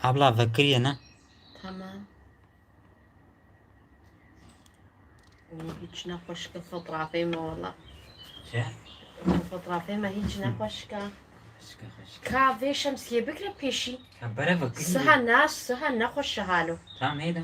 Abla fakiriye ne? Tamam. Hiç ne başka fotoğrafım valla. Şey? Fotoğrafım hiç ne başka. Hoşka hoşka. Kahve şemsiye bikre peşi. Ha bara fakiriye. Sıha ne hoş halu. Tamam heyda.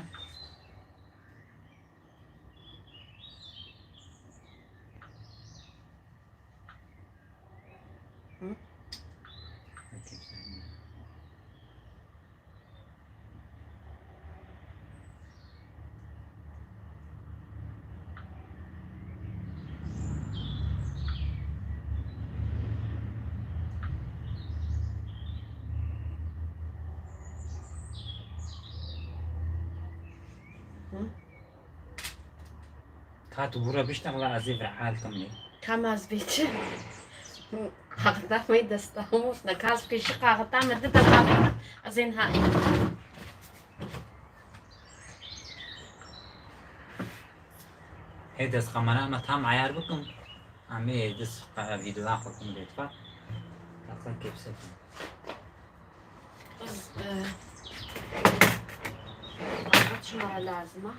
كاتو برا بيشتغل على زي فعال كملي. Kam az biçi. Kağıtta mı destamış? Ne kaz kişi kağıtta mı da kağıtta azin ha. هي دس خمرة ما تام عيار بكم. عمي دس فيديو آخركم بيتفا. أصلا كيف سكون. شو لازمة؟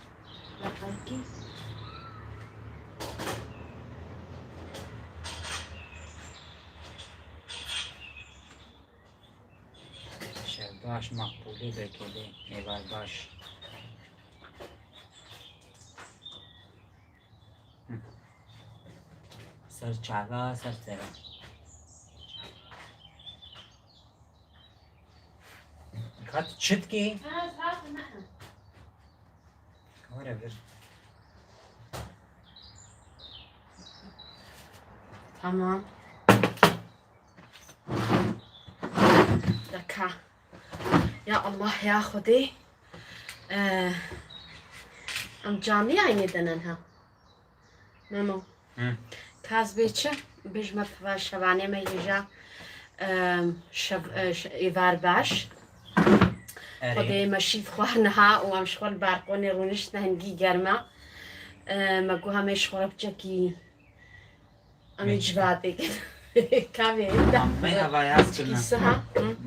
لقيتي؟ باش مقبوله بکلی ایوال باش سر چاوا سر ترا کات çıt ki whatever Tamam. Dakika. Ya Allah ya Khudi. Am canlı aynı denenha. Memo. Kaz beçe bijme fa şavane me yeja ivar baş. Khudi meşif khwarnaha و am shkhol barqoni runish nahngi germa. Magu hamesh khorabchaki. Am jvadik. Kahve. ما هوا ياس كنا Saha.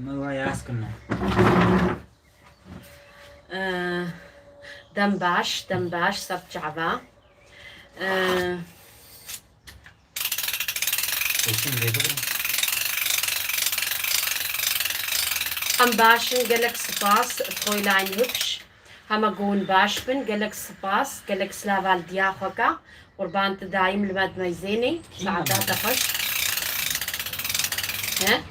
ما هوا ياس كنا دم باش سب جعبا وشين بيدو ام باشن gelek spas Fräulein hübsch hama gon baş bin gelek spas gelek slaval diakhaka قربان تدايم لمد ميزيني سعادات خش ها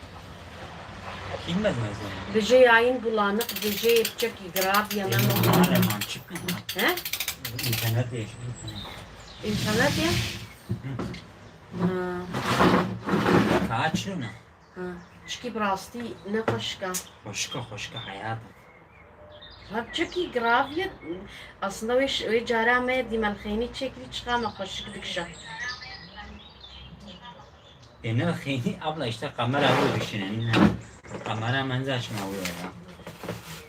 كيم بد مزون بيجي عين بلانق بيجي بشكي قراب يا ماما على ما تشكن ها انترنت ايش انترنت يا كاتشلونا شكي براستي نقشكا خوشكا حياتك Hapçaki graviyet aslında ve carame dimelkhini çekli çıkama hoşuk dikşa. انا خيني ابلا اشتا قمرة هو بشنين قمرة منزاش ما هو يا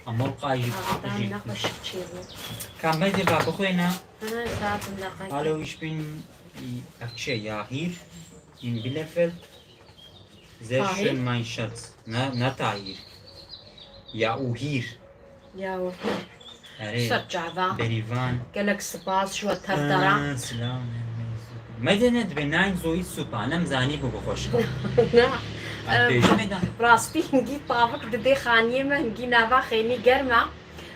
اما القايب Ben ne hoşuk çevirdim. كان بدي بابا خوينا Zaten ne kayıp. قالوا ايش بين اكشي يا هير in Bielefeld sehr Tahir? schön mein Schatz na Tahir ya uhir Ya o أري sarcava. بريفان Gelek spas şu tardara. سلام مدينة بناين زوي سوبا أنا مزاني بقو خوش قديش مدى Rasti hingi pavak dede khaniye me hingi nava khini germa.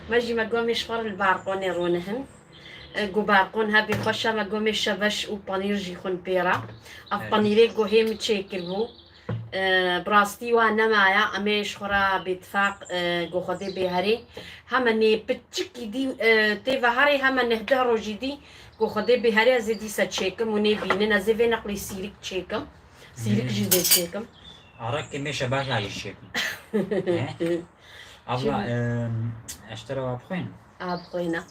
Maji ma gomish far البارقون يرونهن. جو بارقون هبي خوشة ما قومي شبش وبانير جيخون بيرا اف بانيري جو هي متشيكل بو براستي وانا معايا اميش خورا باتفاق جو خدي بهاري همني بتشكي دي تيفا هاري همن نهدهرو جدي جو خدي بهاري زدي ساتشيكم وني بيننا زيفي نقلي سيرك تشيكم سيرك جدي تشيكم أراك كمية شباش عايشك أبلا اشتروا أبخين ابخوينا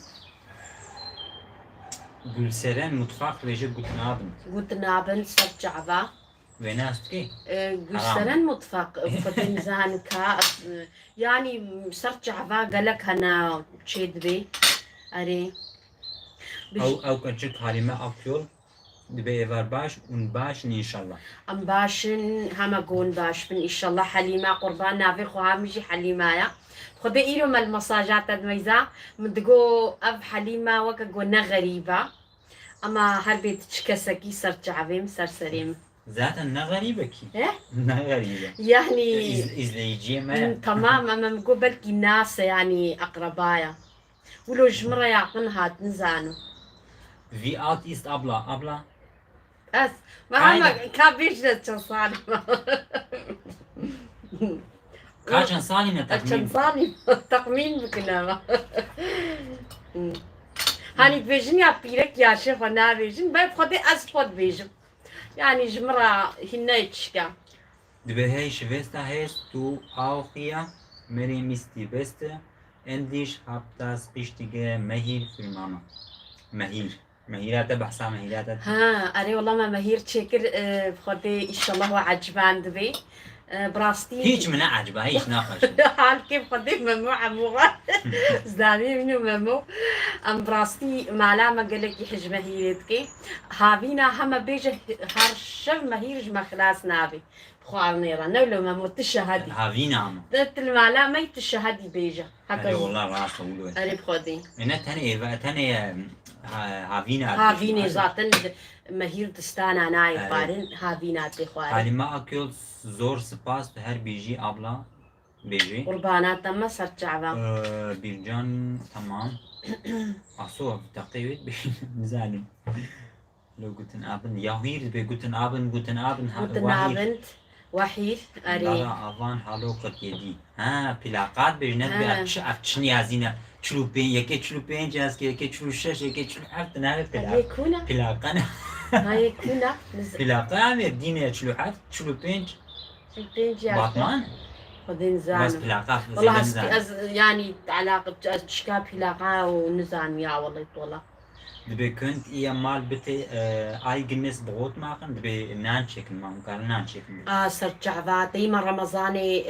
Gülseren mutfak ve guten Abend. Guten Abend سرجعبا Ve nastki? قسرن مطفق فتن زانكا يعني سرجعبا قالك أنا شيد بي أري Au kaçık halime Akyol دبي إيفار باش ونباش إن شاء الله. ام باشن هما قون باش بن ان شاء الله حليمه قربان نافي خو هامجي حليمايا خدي ايرو من المساجات الميزا مدقو اف حليمه وكا قونا غريبه اما هر بيت تشكسكي سر جعبيم سر سريم ذاتا نغريبة كي. ايه نغريبة. يعني إزليجية ما. تمام اما مقو بلكي ناس يعني اقربايا ولو جمرة يعقن هات نزانو في آت إست أبلا. بس ما هم كابيش تصالي كاشن صالي عشان نتقمين. صالي تقمين بكنا هاني بيجن يا بيرك يا شيخ انا بيجن باي خدي اسفود بيجن يعني جمرة هنا يتشكا دبي هاي شفيستا هيس تو أوخيا مري ميستي بست انديش هابتاس قشتيجي مهير في الماما. مهيرات بحثا مهيرات. ها اري والله ما مهير تشكر بخدي ان شاء الله عجبان دبي براستي هيج من عجبة هيج ناقش. حال كيف خدي ممو عموغا زداني منو ممو ام براستي معلامة قالك يحج مهيرتكي هابينا هما بيجه هرشف مهيرج ما خلاص نابي بخوار نيرا نولو ممو تشهدي هافينا عم. دت المعلامة يتشهدي بيجه أري هكذا والله راس أقوله. اري بخدي أنا تاني هافينا. هافيني ذاتن مهير دستانا ناي قارن هافينا تخواري حالي ما أكل زور سباس هر بيجي أبلا بيجي. قربانات تم سر جعبا بيرجان تمام. أصوب تقيت بزاني. لو guten Abend ja hier bei guten Abend guten Abend وحيد اري لا أفان حالو قد يدي ها بلاقات بيجنت بأفتشني هزينة تشلو بين يكي جاز يكي تشلو شش يكي تشلو حفت نعرف هيكونا بلاقنا هيكونا بلاقة مدينة تشلو حفت تشلو بين باتمان خذين بس زانو بلاقة والله هستي يعني علاقة تشكا بلاقة ونزان يا والله والله دبي كنت إيا مال بتي eigenes Brot machen دبي نانشيكن ما مكان نانشيكن سر جعبا دايما رمضاني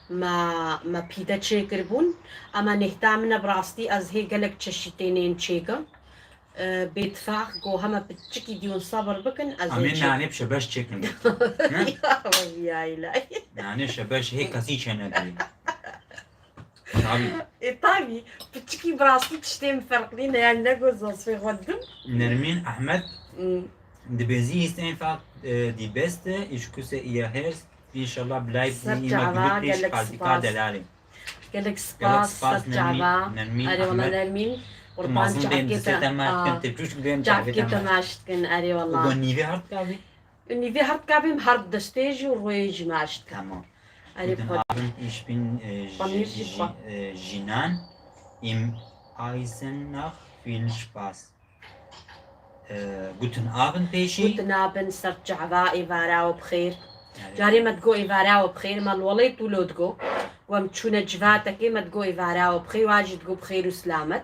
ما بيدا تشيكر بون اما نهتامنا براستي از هي قالك تشتينين تشيكا بيتفاق جو هما بتشكي ديون صبر بكن از أمين ناني بشبش تشيكن يا إلهي ناني شبش هيك كسي شنو Abi, طيب بتشكي براستي تشتي مفرقين يعني نقول في غدم Nermin Ahmed, de Bezi ist einfach die Beste. Ich küsse ihr Herz. Inshallah bleibt sie immer glücklich. Kaltika Delali. قالك سباس سر جعبا اري والله نرمين قربان جعبكي ماشتكن اري والله وبنيفي هارت كابي. اني في هارت كابي هارت دستيجي ورويج ماشتكن Tamam. اري Guten بخد Abend, ich bin Pamir Jipa. Jinan im Eisenach. Viel Spaß. Guten Abend, Peschi. قلت نابن سر جعبا ايفاراو بخير جاري ما تقو ايفاراو بخير ما الولي تولو تقو ومتشونا جفاتك ما تقو ايفاراو بخير واجد تقو بخير وسلامت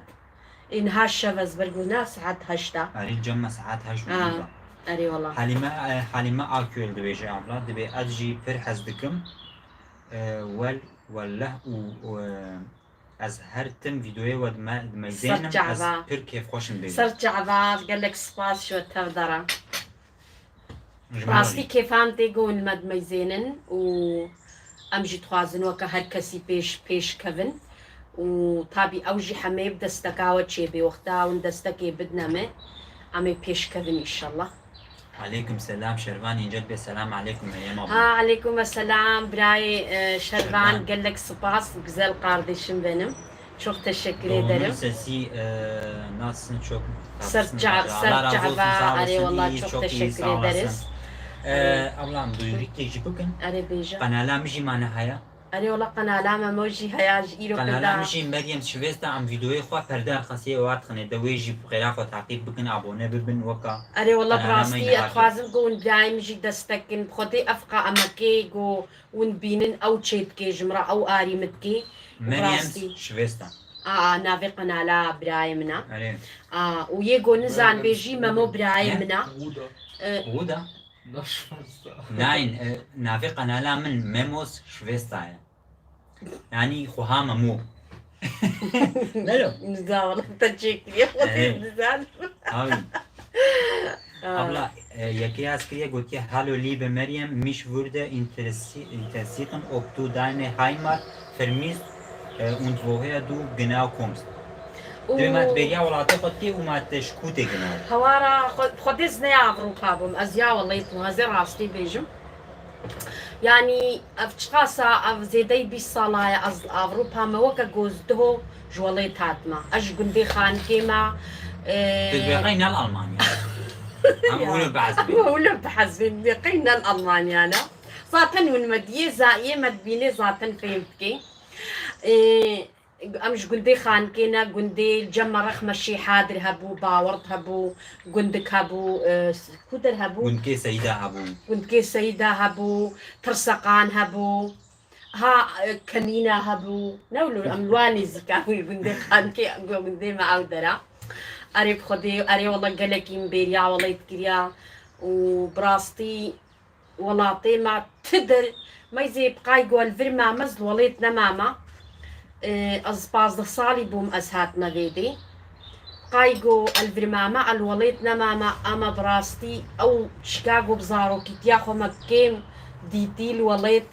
إنها الشفز برقونا ساعات هشتا أريد جمع ساعات هاش اري والله حليمة آكل دبيجي عبلا دبي أجي فرحز دكم وله از هر تم فيديوهي ود ما زينم از بير كيف خوشم بيجي سر جعبا قال لك سباس شو تفضرا راسي كيف انت قول مد ميزينن و امجي توازن وكا هر كسي بيش كفن وطابي اوجي حمي بدستكاوة شي بوقتا وندستكي بدنامي عمي بيش كفن ان شاء الله عليكم سلام شربان جد السلام عليكم يا ها عليكم السلام براي شربان قال لك سباس güzel kardeşim benim çok teşekkür ederim. Sesi nasılsın çok Sercava arı vallahi çok teşekkür ederiz. Ablam duyurik tecrübe bugün. Arı beja. Kanala mıcı mana haya. أري والله قناة ما موجي هياج إيرو قناة مشي مريم شويستا عم فيديو خوا بردار خاصية وقت خني دويجي بغيراف وتعقيب بكن أبونا ببن وكا أري والله براسي أتخازن قون دايم مجي دستكن بخدي أفقا أماكي قو ونبينن أو تشيتكي جمرة أو آري متكي مريم شويستا نافي قناة برايمنا أري ويجو نزان بيجي مامو برايمنا ودا Nein, نافي قناة من ميموس شويستا يعني خوها ممو نزال والله تشيكري يا نزال Abla, yeki askeriye gotiye hallo liebe Meryem, mich würde interessieren, ob du deine Heimat vermisst und woher du genau kommst. Dömet beriya وڵاتە خۆتی و ماتە شکوتێ گناو. هەوارە خۆدێز نەیا ئەڤڕوپا بووم ئەزیا وەڵێت هەزێ ڕاستی بێژم یعنی ئەفچقاسا ئەف زێدەی 20 ساڵایە ئەز ئاڤڕوپامەوەکە گۆزدهۆ ژوەڵێ هاتمە ئەش گوندی خانکێمە دەبێقەی نەڵ ئەڵمانیا. ئەمە بەعزبێ. ولا بحزبين بقينا الألمانيانا ذاتن والمدية زائية مدبينة ذاتن فهمتكي أمش قندي خان كينا قندي جمرخ مشي حادر هبو باورد هبو قندك هبو كودر هبو گوندکێ سەیدا هەبوو. قندكي سيدة هبو ترسقان هبو ها كمينة هبو نولو أملواني زكاوي قندي خان كي قندي معودرة أريب خدي أري والله قالك إمبيريا والله يتكريا وبراستي والله طيمة تدر ما يزي بقاي قول فرما مزل وليت نماما أزباز صالي بوم أزهات مغيدي قايقو الفرمامة الوليت نماما أما براستي أو شكاغو بزارو كتياخو مكيم ديتي الوليت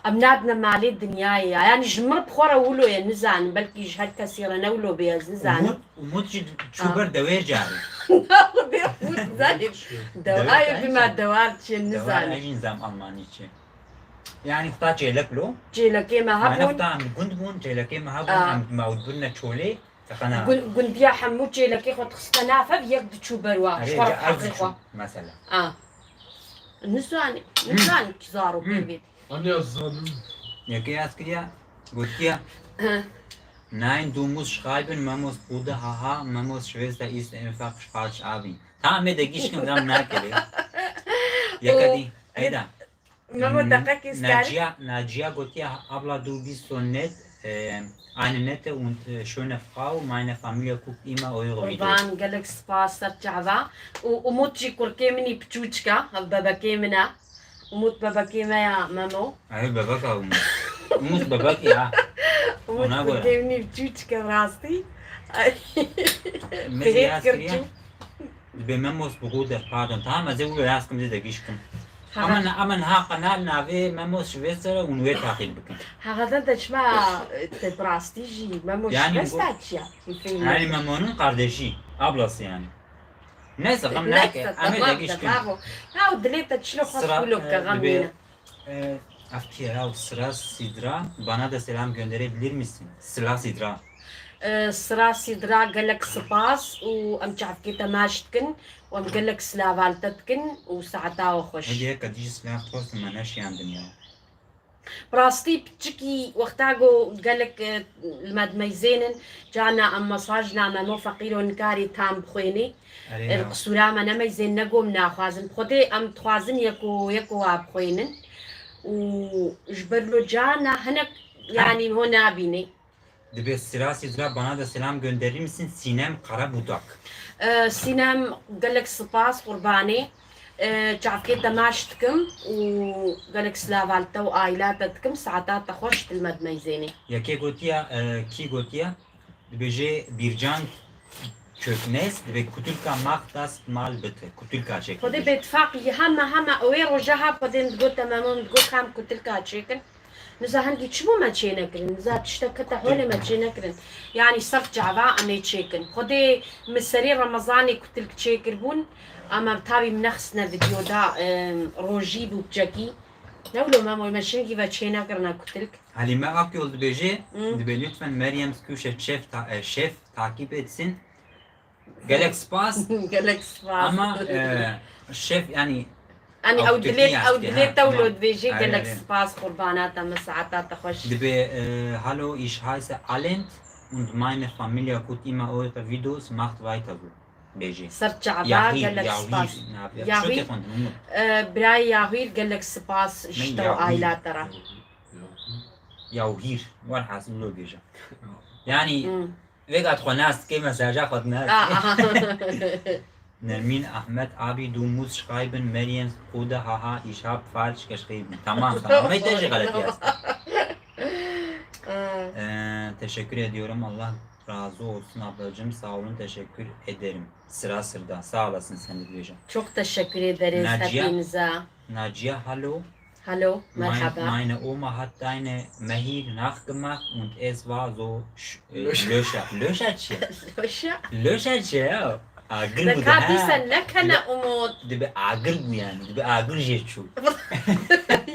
أمنادنا مالي الدنيا يعني جمر بخورة ولو يا نزان بلكي جهد كثيرة نولو بيا نزان وموت شوبر دوير جاري. دواء بما دوار تشي نزان أي نظام ألماني شيء. يعني فتا جيلك لو. جيلك ما أنا هبون فتا عم جند بون جيلك ما هبون عم معود بنا شولي تقنا. قلت يا حمو جيلك خو تخصنا فبيك تشوبروا شوار حقيقة مثلا. نزان كزارو بيبي Anne yazdım. Yeki askeriye gotiye. Nein, du musst schreiben, man muss Bruder, haha, man muss Schwester ist einfach falsch abi. Tamam da gişkin zam nakeli. Yakadi. Ayda. ماما دقيق يسكاري Nadia gotiye abla du bist so nett. Eine nette und schöne Frau. Meine Familie guckt immer eure Videos. قربان قالك سباس ترجعوا وموتشي كوركي مني بتشوتشكا بابا كيمنا وموت بابا كيما يا مامو Ay bebek avum. Umus bebek ya. وموت أنا أقول. كوركي مني بتشوتشكا راستي Mesela askeriye. بمموس Bruder, pardon. Tamam, also wir erst da gişkin. Aman ha kanal nave memos Schwester und wir takip bikin. هذا تشما تبراستيجي مامو يعني بس تاتشيا Yani Memo'nun kardeşi, ablası yani. Neyse, kam nake. Ama da gişkin. هاو دليتا تشلو خاص كلو كغامينا Afkiye ya Sıra Sidra, bana da selam gönderebilir misin? Sıra Sidra. صرا سيدرا قالك سباس وام تعرفكي تماشتكن وام قالك سلافالتتكن وساعتا وخش Hediye kadişi silah tostu manaş yandım ya. براستي بتشكي وقتاغو قالك المدميزينن جانا اما صاجنا ما مو فقير ونكاري تام بخويني القصورا ما نميزين نقوم ناخوازن بخوتي ام تخوازن يكو بخوينن وجبرلو جانا هناك يعني هنا بيني Dibe Sıra Sidra bana da selam gönderir misin? Sinem Karabudak. سينام قالك سباس قرباني تعرفكي تماشتكم وقالك سلافالتا وآيلاتتكم ساعتها تخش المدميزيني Yake gotiya, ki gotiya? Dibe Bircan Köknes, dibe Kutulka macht das mal bitte. Kutulka çek. خدي باتفاقي هما اويرو جها بعدين تقول تماما تقول كام قلت لك تشيكن نزا هندي شو ما تشينكرن نزا تشتكت حولي ما تشينكرن يعني صرت جعبا اني تشيكن خدي مسري رمضاني قلت لك تشيكربون اما بتابي منخسنا فيديو دا روجي بوبجاكي نولو ماما المشينكي بتشينكرنا قلت لك Halime Akyol dibe lütfen Meryem Sküşe şef takip etsin. Gelek spas قالك سباس ama şef yani اني أو او تركيا دليت او أسكي، دليت ها، تولد تمام. فيجي أيوة، قالك أيوة. سباس قربانات اما ساعتها تخش dibe hallo ich heiße Alent und meine Familie guckt immer eure Videos, macht weiter so. Beji. صرت جعبا Yahir, قالك سباس Yahir. Yahir. Şöyle kontum. براي ياهير قال لك سباس اشتو ياهير. آيلات ترى Yahir. Var hasıl lo beji. Yani مم. vegat khonas ke mesaja khodnas. آه. Nermin Ahmet abi du musst schreiben Meryem's Bruder haha ich hab falsch geschrieben. Tamam tamam. Meyteji galet yaz. Teşekkür ediyorum Allah razı olsun ablacığım. Sağ olun, teşekkür ederim. Sıra sırada. Sağ olasın sen de diyeceğim. Çok teşekkür ederiz Naciye. hepinize. Nadia, hallo. Hallo, merhaba. Meine Oma hat deine Mehir nachgemacht und es war so löşerçe. Hoşça. Löşerçe ya. Agır bu da Zakati ha. sen lekene umut. Dibe agır bu yani. Dibe agır jeçu.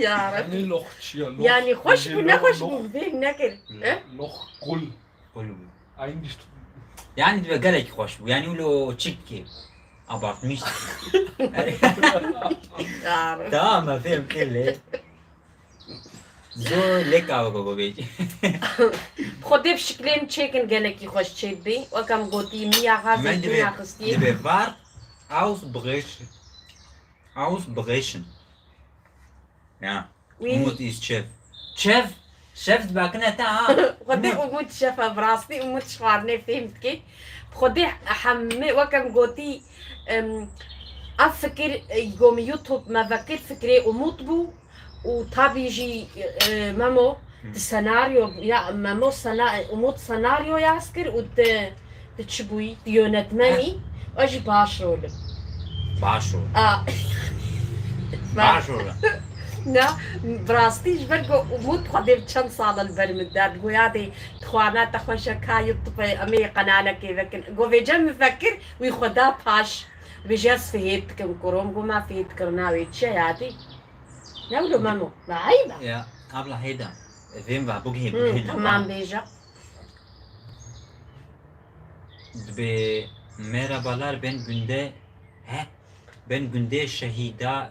Ya Rabbi. Yani noch Chia, noch. Yani hoş bu ne hoş noch- bu değil ne ki? Noch Gull. Öyle bu. Eigentlich Yani dibe gerek hoş bu. Yani öyle o çirki. Abartmış. Ya Rabbi. Tamam mı? Fehmtele. So lecker aber beci. خودی بشکلیم چکن گله کی خوش چید بی و کم گوتی میا غازی Men دنیا خستی dibe var ausbrechen. Ausbrechen. Ja. Oui. Umut ist Chef. Chef. Chef bakın ta. خودی امود شفا براستی امود شوارنه فهمت کی خودی حمه و کم گوتی افکر يقوم يوتيوب ما فكر فكري امود بو وطبي يجي مامو السيناريو يا مامو امود سيناريو ياسكر تشبوي يونتمني اجي باشرول Başrol. اه Başrol. نه براستیش برگو امود خودم چند سال البرمداد گویادی تخوانا تخوش کایو طفه امی قناله کی وکن گو ویجم مفکر وی خدا پاش ویجاس فهیت کم کروم گو ما فهیت کرنا وی چه یادی نولو مامو عیبه Ya abla heyda. Wem var bugün? tamam beja Dibe merhabalar ben günde ben günde şehida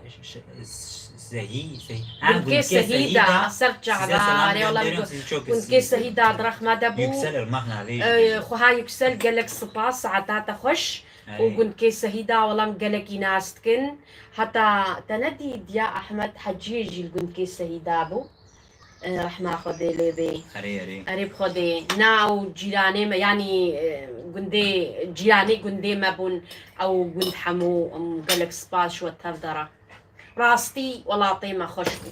Gülke Sehida asar cağda arıyorlar Gülke Sehida drahma da bu Yüksel ırmak nari. خوها يكسل قالك صباح ساعتها تخش وقلت كي سهيدا والله قالك يناستكن حتى تندي يا احمد حجيجي قلت كي سهيدا ابو رحمة خدي لي بي Arı. قريب خدي ناو جيراني يعني قندي جيراني قندي ما بون او قند حمو قالك صباح شو تفدرة راستي والله طيمة خشبو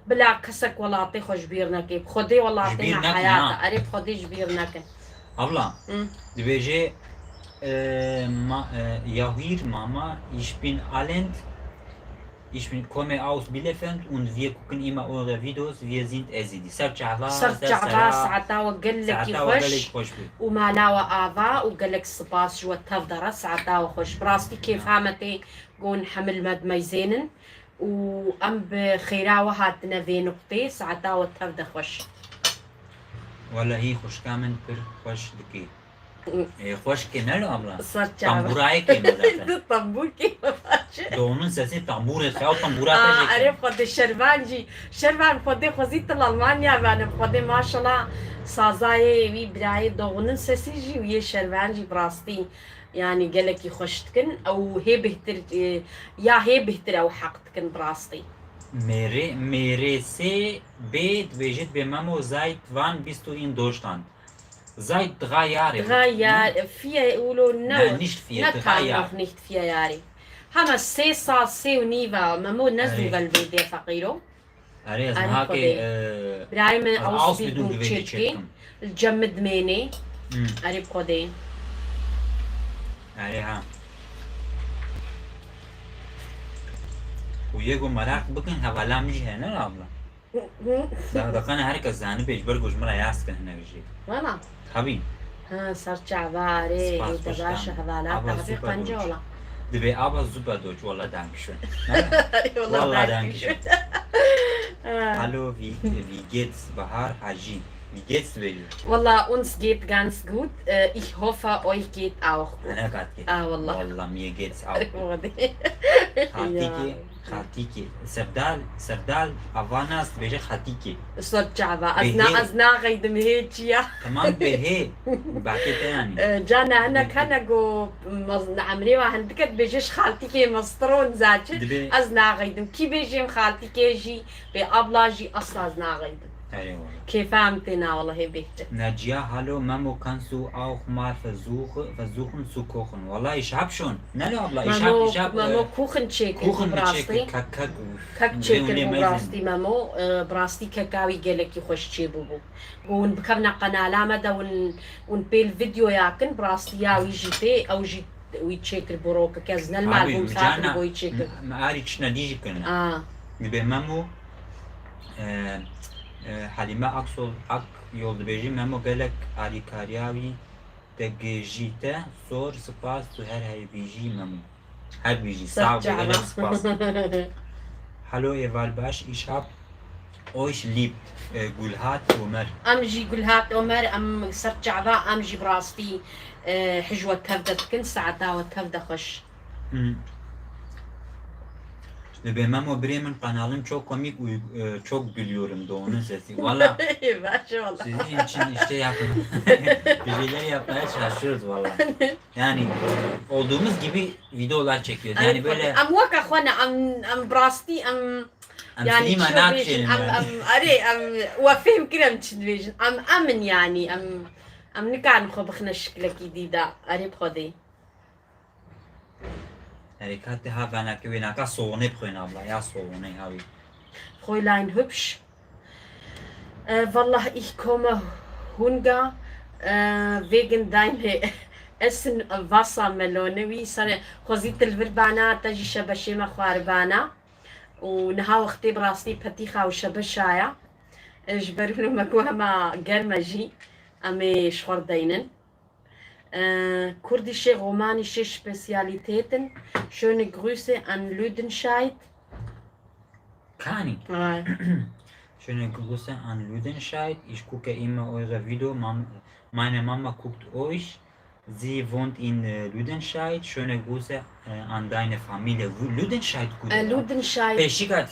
بلا كسك والله طي خوش بيرنا كيف خدي والله جبير طيمة نكن، حياتها ها. قريب خدي جبيرنا كن Abla. Dibece Yahir Mama, ich bin Alent. Ich komme aus Bielefeld und wir gucken immer eure Videos. Wir sind Ezidi. صرت جعبا ساعتها وقال لك يخش وما لاوى آفا وقال لك الصباص جوا تفضرة ساعتها وخش براستي كيف هامتي قون حمل مد ميزينن وأم بخيراوة هاتنا في نقطي ساعتها وتفضى خش Valla iyi hoş kamen bir hoş diki. Hoş kenal abla. صرت جعبا Tamburayı kemal zaten. طنبور كيف فاشي Doğunun sesi tambur et. Ya tambura عرف خدي شربانجي شربان خدي خزيت الألمانيا وانا خدي ما شاء الله سازاي وي براي دوغنن سسيجي ويا شربانجي براستي يعني قالك يخشتكن او هي بهتر يا هي بهتر او حقتكن براستي Merese bet vejet be mamo seit wann bist du in Deutschland? Seit 3 Jahren. 3 Jahre 4 يقولوا Nein, nicht 4, 3 نتعرف Jahre. nicht 4 Jahre هما سي سا سي ونيفا مامو نزلوا أي. قلبي فقيرو Araya Arif znake براي من Ausbildung أوسبيدو gewählt تشيركي çektim. الجمد ميني عرف خدي Araya. ويجو مراك بكن هوالا مش هنا abla. ده كان هركز زاني بيجبر جوج مرة ياسكن هنا بيجي. والله Tabii. ها صرت شعباري Spaß دباشة verstanden. هذالات Aber تعرفي super قنجة Deutsch. ولا Dibe aber super Deutsch. Wallah dankeschön. والله Wallah دانك dankeschön. Hallo, wie geht's Bahar Haji? Wie geht's dir? والله uns geht ganz gut ich hoffe euch geht auch gut Ana kat geht. والله Wallah mir geht's auch. خدي Khatiki, khatiki. Serdal Avanas beje khatiki. صرت شعبة بهي. أزنا غيدم هيك يا Tamam behe. Bakit yani. جانا هنا كان جو عمري واحد كت بيجيش خالتي كي مسترون زاجت Dibe أزنا غيدم كي بيجي خالتي كي جي بأبلا جي أصلا أزنا غيدم Eyvallah. كيف فهمتنا والله بيت Nadia, hallo Mamo, kannst du auch mal versuchen zu kochen? Wallah, ich hab schon. Nalo abla, ich hab مامو كوخن تشيكل Kuchen براستي mit Kak. كاك تشيكل براستي مامو براستي كاكاوي قالك يخش تشيبوبو ون بكرنا قناة مدى ون بيل فيديو ياكن براستي ياوي جيتي او جيت ويتشيكل بروكا كازنا المعلوم ساكن بو يتشيكل ما أريد شناديجي كنا. Nebe Mamo, Halime Ak yolda beji Mamo gelek Alikariyavi Tegejite sor spas tu her biji Mamo. Her biji sağ gelek spas. Hallo ihr Walbash, ich hab euch lieb. Gulhat Ömer. امجي قلهات عمر ام سرت عبا امجي براستي حجوة تفدت كن ساعتا وتفدى خش Nebe Mamo Bremen kanalım çok komik çok gülüyorum da onun sesi. Valla ماشي والله sizin için işte yapın. Bir şeyler yapmaya çalışıyoruz valla. Yani olduğumuz gibi videolar çekiyoruz. Yani böyle ام وكا اخوانا ام براستي ام يعني film شو anakşelim بيجن yani. ام اري ام وفهم كلام تشدويجن ام امن يعني ام نكان خو بخنا شكلك جديدة اري بخدي Harekatı ha ben akı naka soğune pxoyn abla ya soğune havi. Fräulein hübsch والله ich komme Hunger wegen deine Essen Wassermelone wie صار خزيت البربانة تجي شبشيمة خواربانة ونها وقتي براستي بتيخة وشبشايا جبرونو مكوهما جرمجي أمي شخور دينن kurdische romanische Spezialitäten. Schöne Grüße an Lüdenscheid. Kani. Schöne Grüße an Lüdenscheid. Ich gucke immer eure Video. Meine Mama guckt euch. Sie wohnt in Lüdenscheid. Schöne Grüße an deine Familie. Lüdenscheid gut. Lüdenscheid. Beşikat.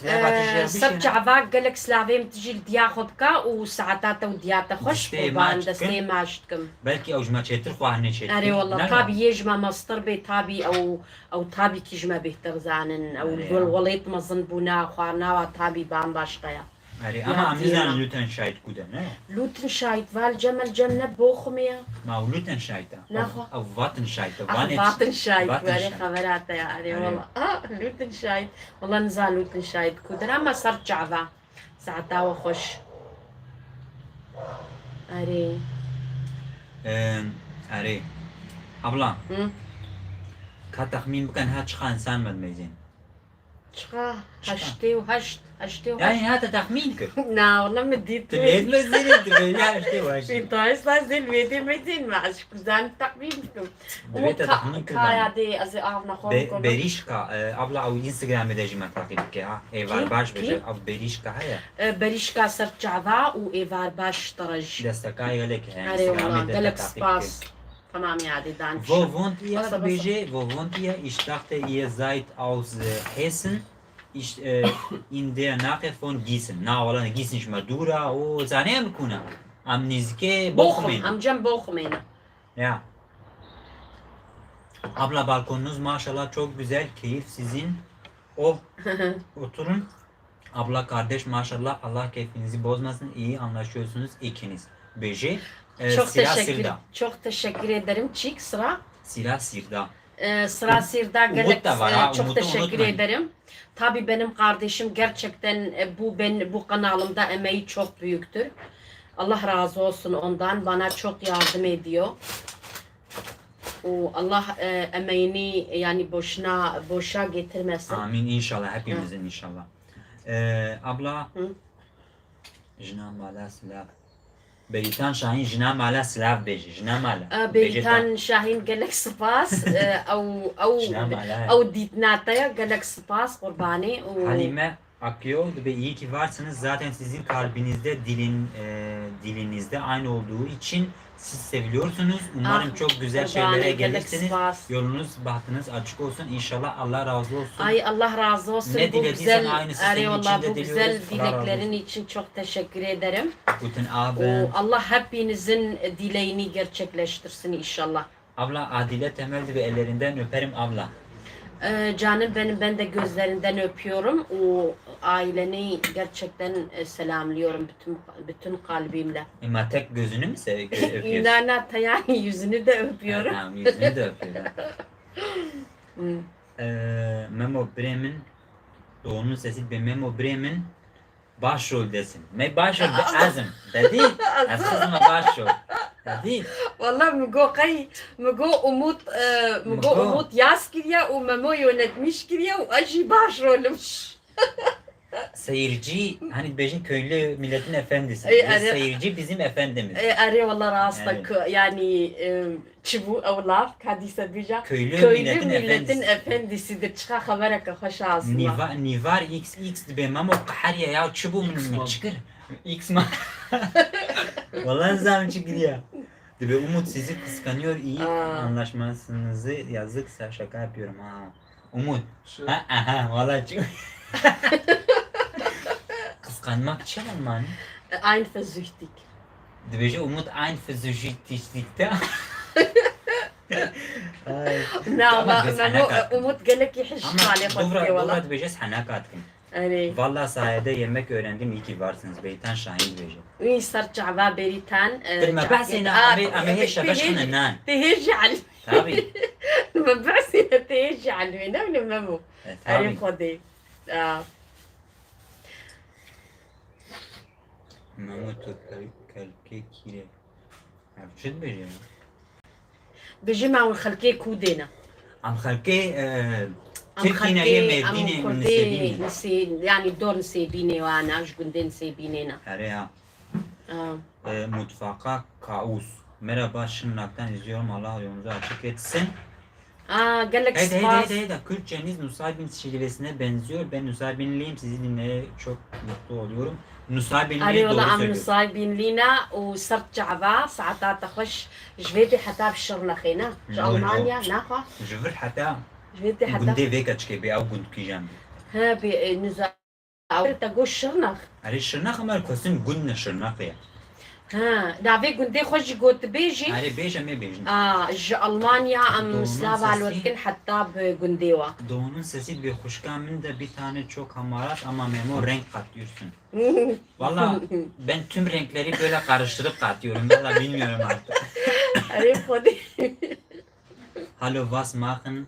سرت عباك قالك سلافيم تجي لدياخدكا وساعتاتا ودياتا خش دستي قربان ماجتكم. دستي ماجتكم Belki avucuma çetir kuahne çetir. اري والله طابي يجمع مصدر بي طابي او طابي كيجمع بيهتر زانن او أري. الوليط مظن بونا خوانا وطابي بام باشتايا Ama amizan Lüdenscheid gut ne? لوتنشايد والجمل جنة بوخمية Ma Lüdenscheid. ناخو. Au Wattenscheid. باطنشايد Wattenscheid. وري خبرات يا اري والله لوتنشايد والله نزال لوتنشايد كودر اما صرت جعبا ساعتا وخش اري Are. Abla. هم Ka tahmin bıkan ha çıkan sen mezin. شقا هشتي وهشت هشتي وهشت Yani ha tahmin kır. لا والله مديت Tübeyet mezini tübeyet ya işte o في şey. طايس لازم ميتين ميتين مع كوزان تقويمكم Tübeyet tahmin kır. كايا دي ازي اعرف نخون Berişka abla av Instagram edeceğim takip ki ha. Evar baş beje av Berişka ha ya. بريشكا سرت جعبا وايفار باش طرج Destekay gelek ha. اري والله Instagram'da قالك takip سباس ki. تمام يا عادي دان Wo wohnt ihr Wasser, Wasser. beje? Wo wohnt ihr? Ich dachte ihr seid aus Hessen. Ich in der Nähe von Gießen. Na wala Gießen ich Madura o zane mikuna. Am nizke بوخم Bochum. ام جنب بوخم هنا Ya. Abla balkonunuz maşallah çok güzel. Keyif sizin. Oh. Oturun. Abla kardeş maşallah Allah keyfinizi bozmasın. İyi anlaşıyorsunuz ikiniz. Beje. çok Silah teşekkür Sirda. çok teşekkür ederim Çik sıra Silah Sirda. Sıra Sirda Umut Galek da var ha, çok Umut'u teşekkür unutmayın. ederim. Tabii benim kardeşim gerçekten bu kanalımda emeği çok büyüktür. Allah razı olsun ondan. Bana çok yardım ediyor. O Allah emeğini yani boşa getirmesin. Amin inşallah hepimizin inşallah. Abla. Hı. Jina mala silah. Beritan Şahin jina mala silah beji. Jina mala. بيتان شاهين قالك سباس او Jina mala. او ديتناتيا قالك سباس قرباني Halime akıyor ve iyi ki varsınız. Zaten sizin kalbinizde, dilinizde aynı olduğu için siz seviliyorsunuz. Umarım çok güzel şeylere gelirsiniz. Yolunuz, bahtınız açık olsun. İnşallah Allah razı olsun. Ay Allah razı olsun. Ne Bu dilediysen güzel, aynısı senin eyvallah, için de bu diliyoruz. güzel Allah razı dileklerin olsun. için çok teşekkür ederim. Guten Abend. Allah hepinizin dileğini gerçekleştirsin inşallah. Abla Adile Temel'di ve ellerinden öperim abla. Canım benim, ben de gözlerinden öpüyorum. O aileni gerçekten selamlıyorum bütün kalbimle. Ama tek gözünü mü öpüyorsun? İnanat yani yüzünü de öpüyorum. Tamam, yüzünü de öpüyorum. Hmm. Memo Bremen, doğunun sesi bir Memo Bremen başroldesin. Me başrol de azım. De değil. Az kızıma başrol. De değil. Vallahi Mugo Umut yaz kiriyor, o Memo yönetmiş kiriyor, o acı başrolüm. Seyirci, hani Bejin köylü milletin efendisi. Evet. Seyirci bizim efendimiz. Arı vallahi rastlık yani çibu evlaf kadise bija. Köylü milletin milletin efendisi. efendisidir. Çıka haberek hoş aslında. Nivar XX de Memo Kahariye ya çubuğu mu çıkır? X ma. Vallahi zaman çıkır ya. Dibe Umut sizi kıskanıyor, iyi anlaşmasınızı yazıksa şaka yapıyorum ha. Umut. Şey, Aha vallahi çık. Kıskanmak için mi? Eifersüchtig. Dibe Umut eifersüchtiglikte. Na Ama ama biz Memo hanekat. Umut gelek yihiş Ama hale fatke valla. Duvra Dibe hanakat. Arı. Vallahi sayede yemek öğrendim, iyi ki varsınız. Beytan Şahin Dibe. وين صرت جعبة بريتان ما بعسنا أما هي شبش خنان. تهجي على Tabii. ما بعسنا تهجي على هنا ولا مامو Tabii. أري خدي Mahmut kalke kire. Şut bece. بجمع والخلقية كودينا Am kalke أم Türkiye'ne خلقية mevdini أم كردي nisebini. نسي يعني الدور نسيبيني وأنا أش قندين نسيبينينا Araya mutfaka kaos. Merhaba Şırnak'tan izliyorum. Allah yolunuzu açık etsin. قال لك Hey سباس Kürtçeniz Nusaybin şivesine benziyor. Ben Nusaybinliyim. Sizi dinleyerek çok mutlu oluyorum. Nusaybinliği أري doğru والله عم söylüyor. نصايبين لينا وصرت جعبة ساعات تخش جبيتي حتى بالشرنخينا ألمانيا ناخا Jıvır hatta جبيتي حتى günde veka çıkıyor. Bir av gün kıyacağım. ها بنزا تقول شرنخ Arı Şırnak ama kosun gün ne Şırnak ya. ها دافي قندي خوش قوت بيجي Arı beş ama beş. ألمانيا أم دولمان سلافا ساسي. الوتكن حتى بقنديوة Doğu'nun sesi bir hoşkamın da bir tane çok hamarat ama Memo renk katıyorsun. Valla ben tüm renkleri böyle karıştırıp katıyorum. Valla bilmiyorum artık. أري خدي Hallo was machen?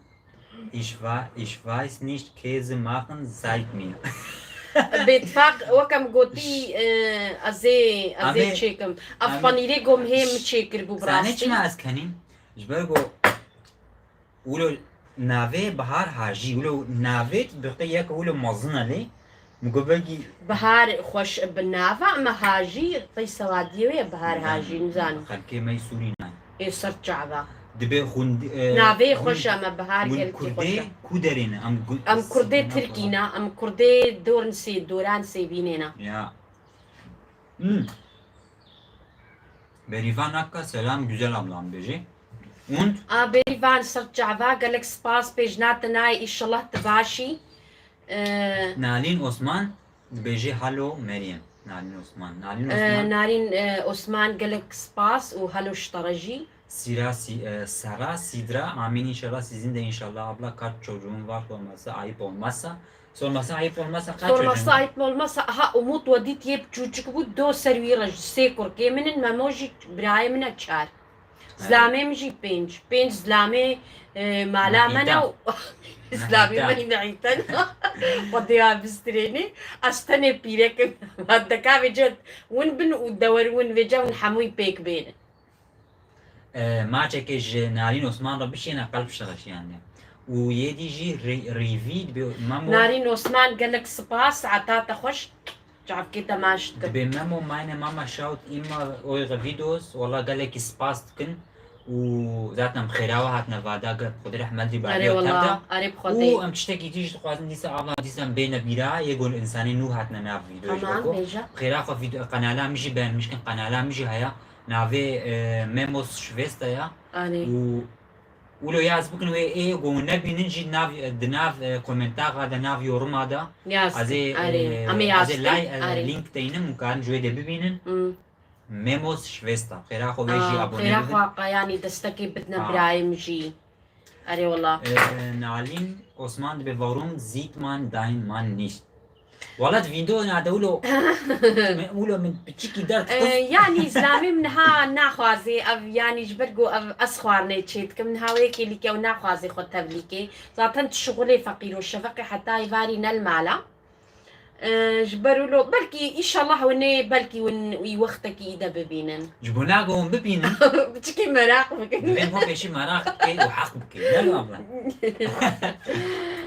Ich weiß nicht, Käse machen, zeig mir. بيتفاق وكم قوتي أزي أمي- تشيكم أمي- أفبانيري قوم هي متشيكر بو Sen hiç mi براستي az kanin? جبرگو ولو ناوی بهار حاجی ولو ناویت بقی یک ولو مزنه لی مگوبگی بهار خوش بالنافع ما هاجي طي سواديوية بهار هاجي نزان خلکی می سوری نه إيه صرت جعبة دبی خوند نافي خوش أما بهار گون قلتي کرده خوش کودرینه أم كردي تركينا أم كردي دوران سيبينينا Ya. Berivan Akka selam güzel ablam beci. Und بريفان صرت جعبة قال لك سباس بيجناتنا إن شاء الله تباشي Nalin Osman beci hallo Meryem. Nalin Osman. Nalin Osman. نارين عثمان قال لك سباس وهلو اشترجي Sara Sidra amin inşallah sizin de inşallah abla kaç çocuğun var olması ayıp olmazsa sorması ayıp olmazsa kaç صور çocuğun var? مصايب والمصا ها أموت وديت يب جوجك بود دو سرويرة سيكور كي من الموجي براي من أشار زلامي مجي بينج زلامي مالا منا زلامي نعيتان. مني نعيتان وديها بستريني أستني بيرك هذا كافي جد ون بن ودور ون فيجا ون حموي بيك بين Maçeke Nalin Osman da bir şeyine kalp şarış yani. O yedici revid bir mamo نارين عثمان قال لك سباس عطاتا خوش جعب كده ماشت be mamo meine Mama schaut immer eure Videos والله قال لك spastken وذاتنا مخيراوة هاتنا فادا قدر أحمد دي بعدي أري والله وتبدا أري بخدي وام تشتكي تيجي تقوازن ديسا أبلا ديسا بين بيرا يقول إنساني نو هاتنا ناف فيديو تمام يجبكو بيجا خيراخو فيديو قنالا مجي بين مشكن قنالا مجي هيا نافي ميموس شفيستا يا أري ولو ياز بكن وي ايه قوم نبي نجي ناف دناف كومنتار هذا ناف يورم هذا ياس ازي أري أمي ازي ياس لاي أري لينك تينم ممكن جوي دي ببينن ميموس شفيستا خيراخو ويجي خيرا ابوني خواقا يعني دستكي بدنا برايم جي اري والله نالين عثمان دبي واروم زيت مان داين مان نيشت ولد فيديو نادولو مقولو من بتشكي دارت يعني زلامي منها ناخوازي يعني جبرقو اسخوارني تشيت من هاويكي اللي كيو ناخوازي خد تبليكي زاتن شغلي فقير والشفقي حتى يباري نالمالا جبروا له بلكي ان شاء الله وني بلكي وقتك اذا ببينن جبناكم ببينا بتشكي مراقبك بين هو بيشي مراقبك وحقبك لا لا أبلا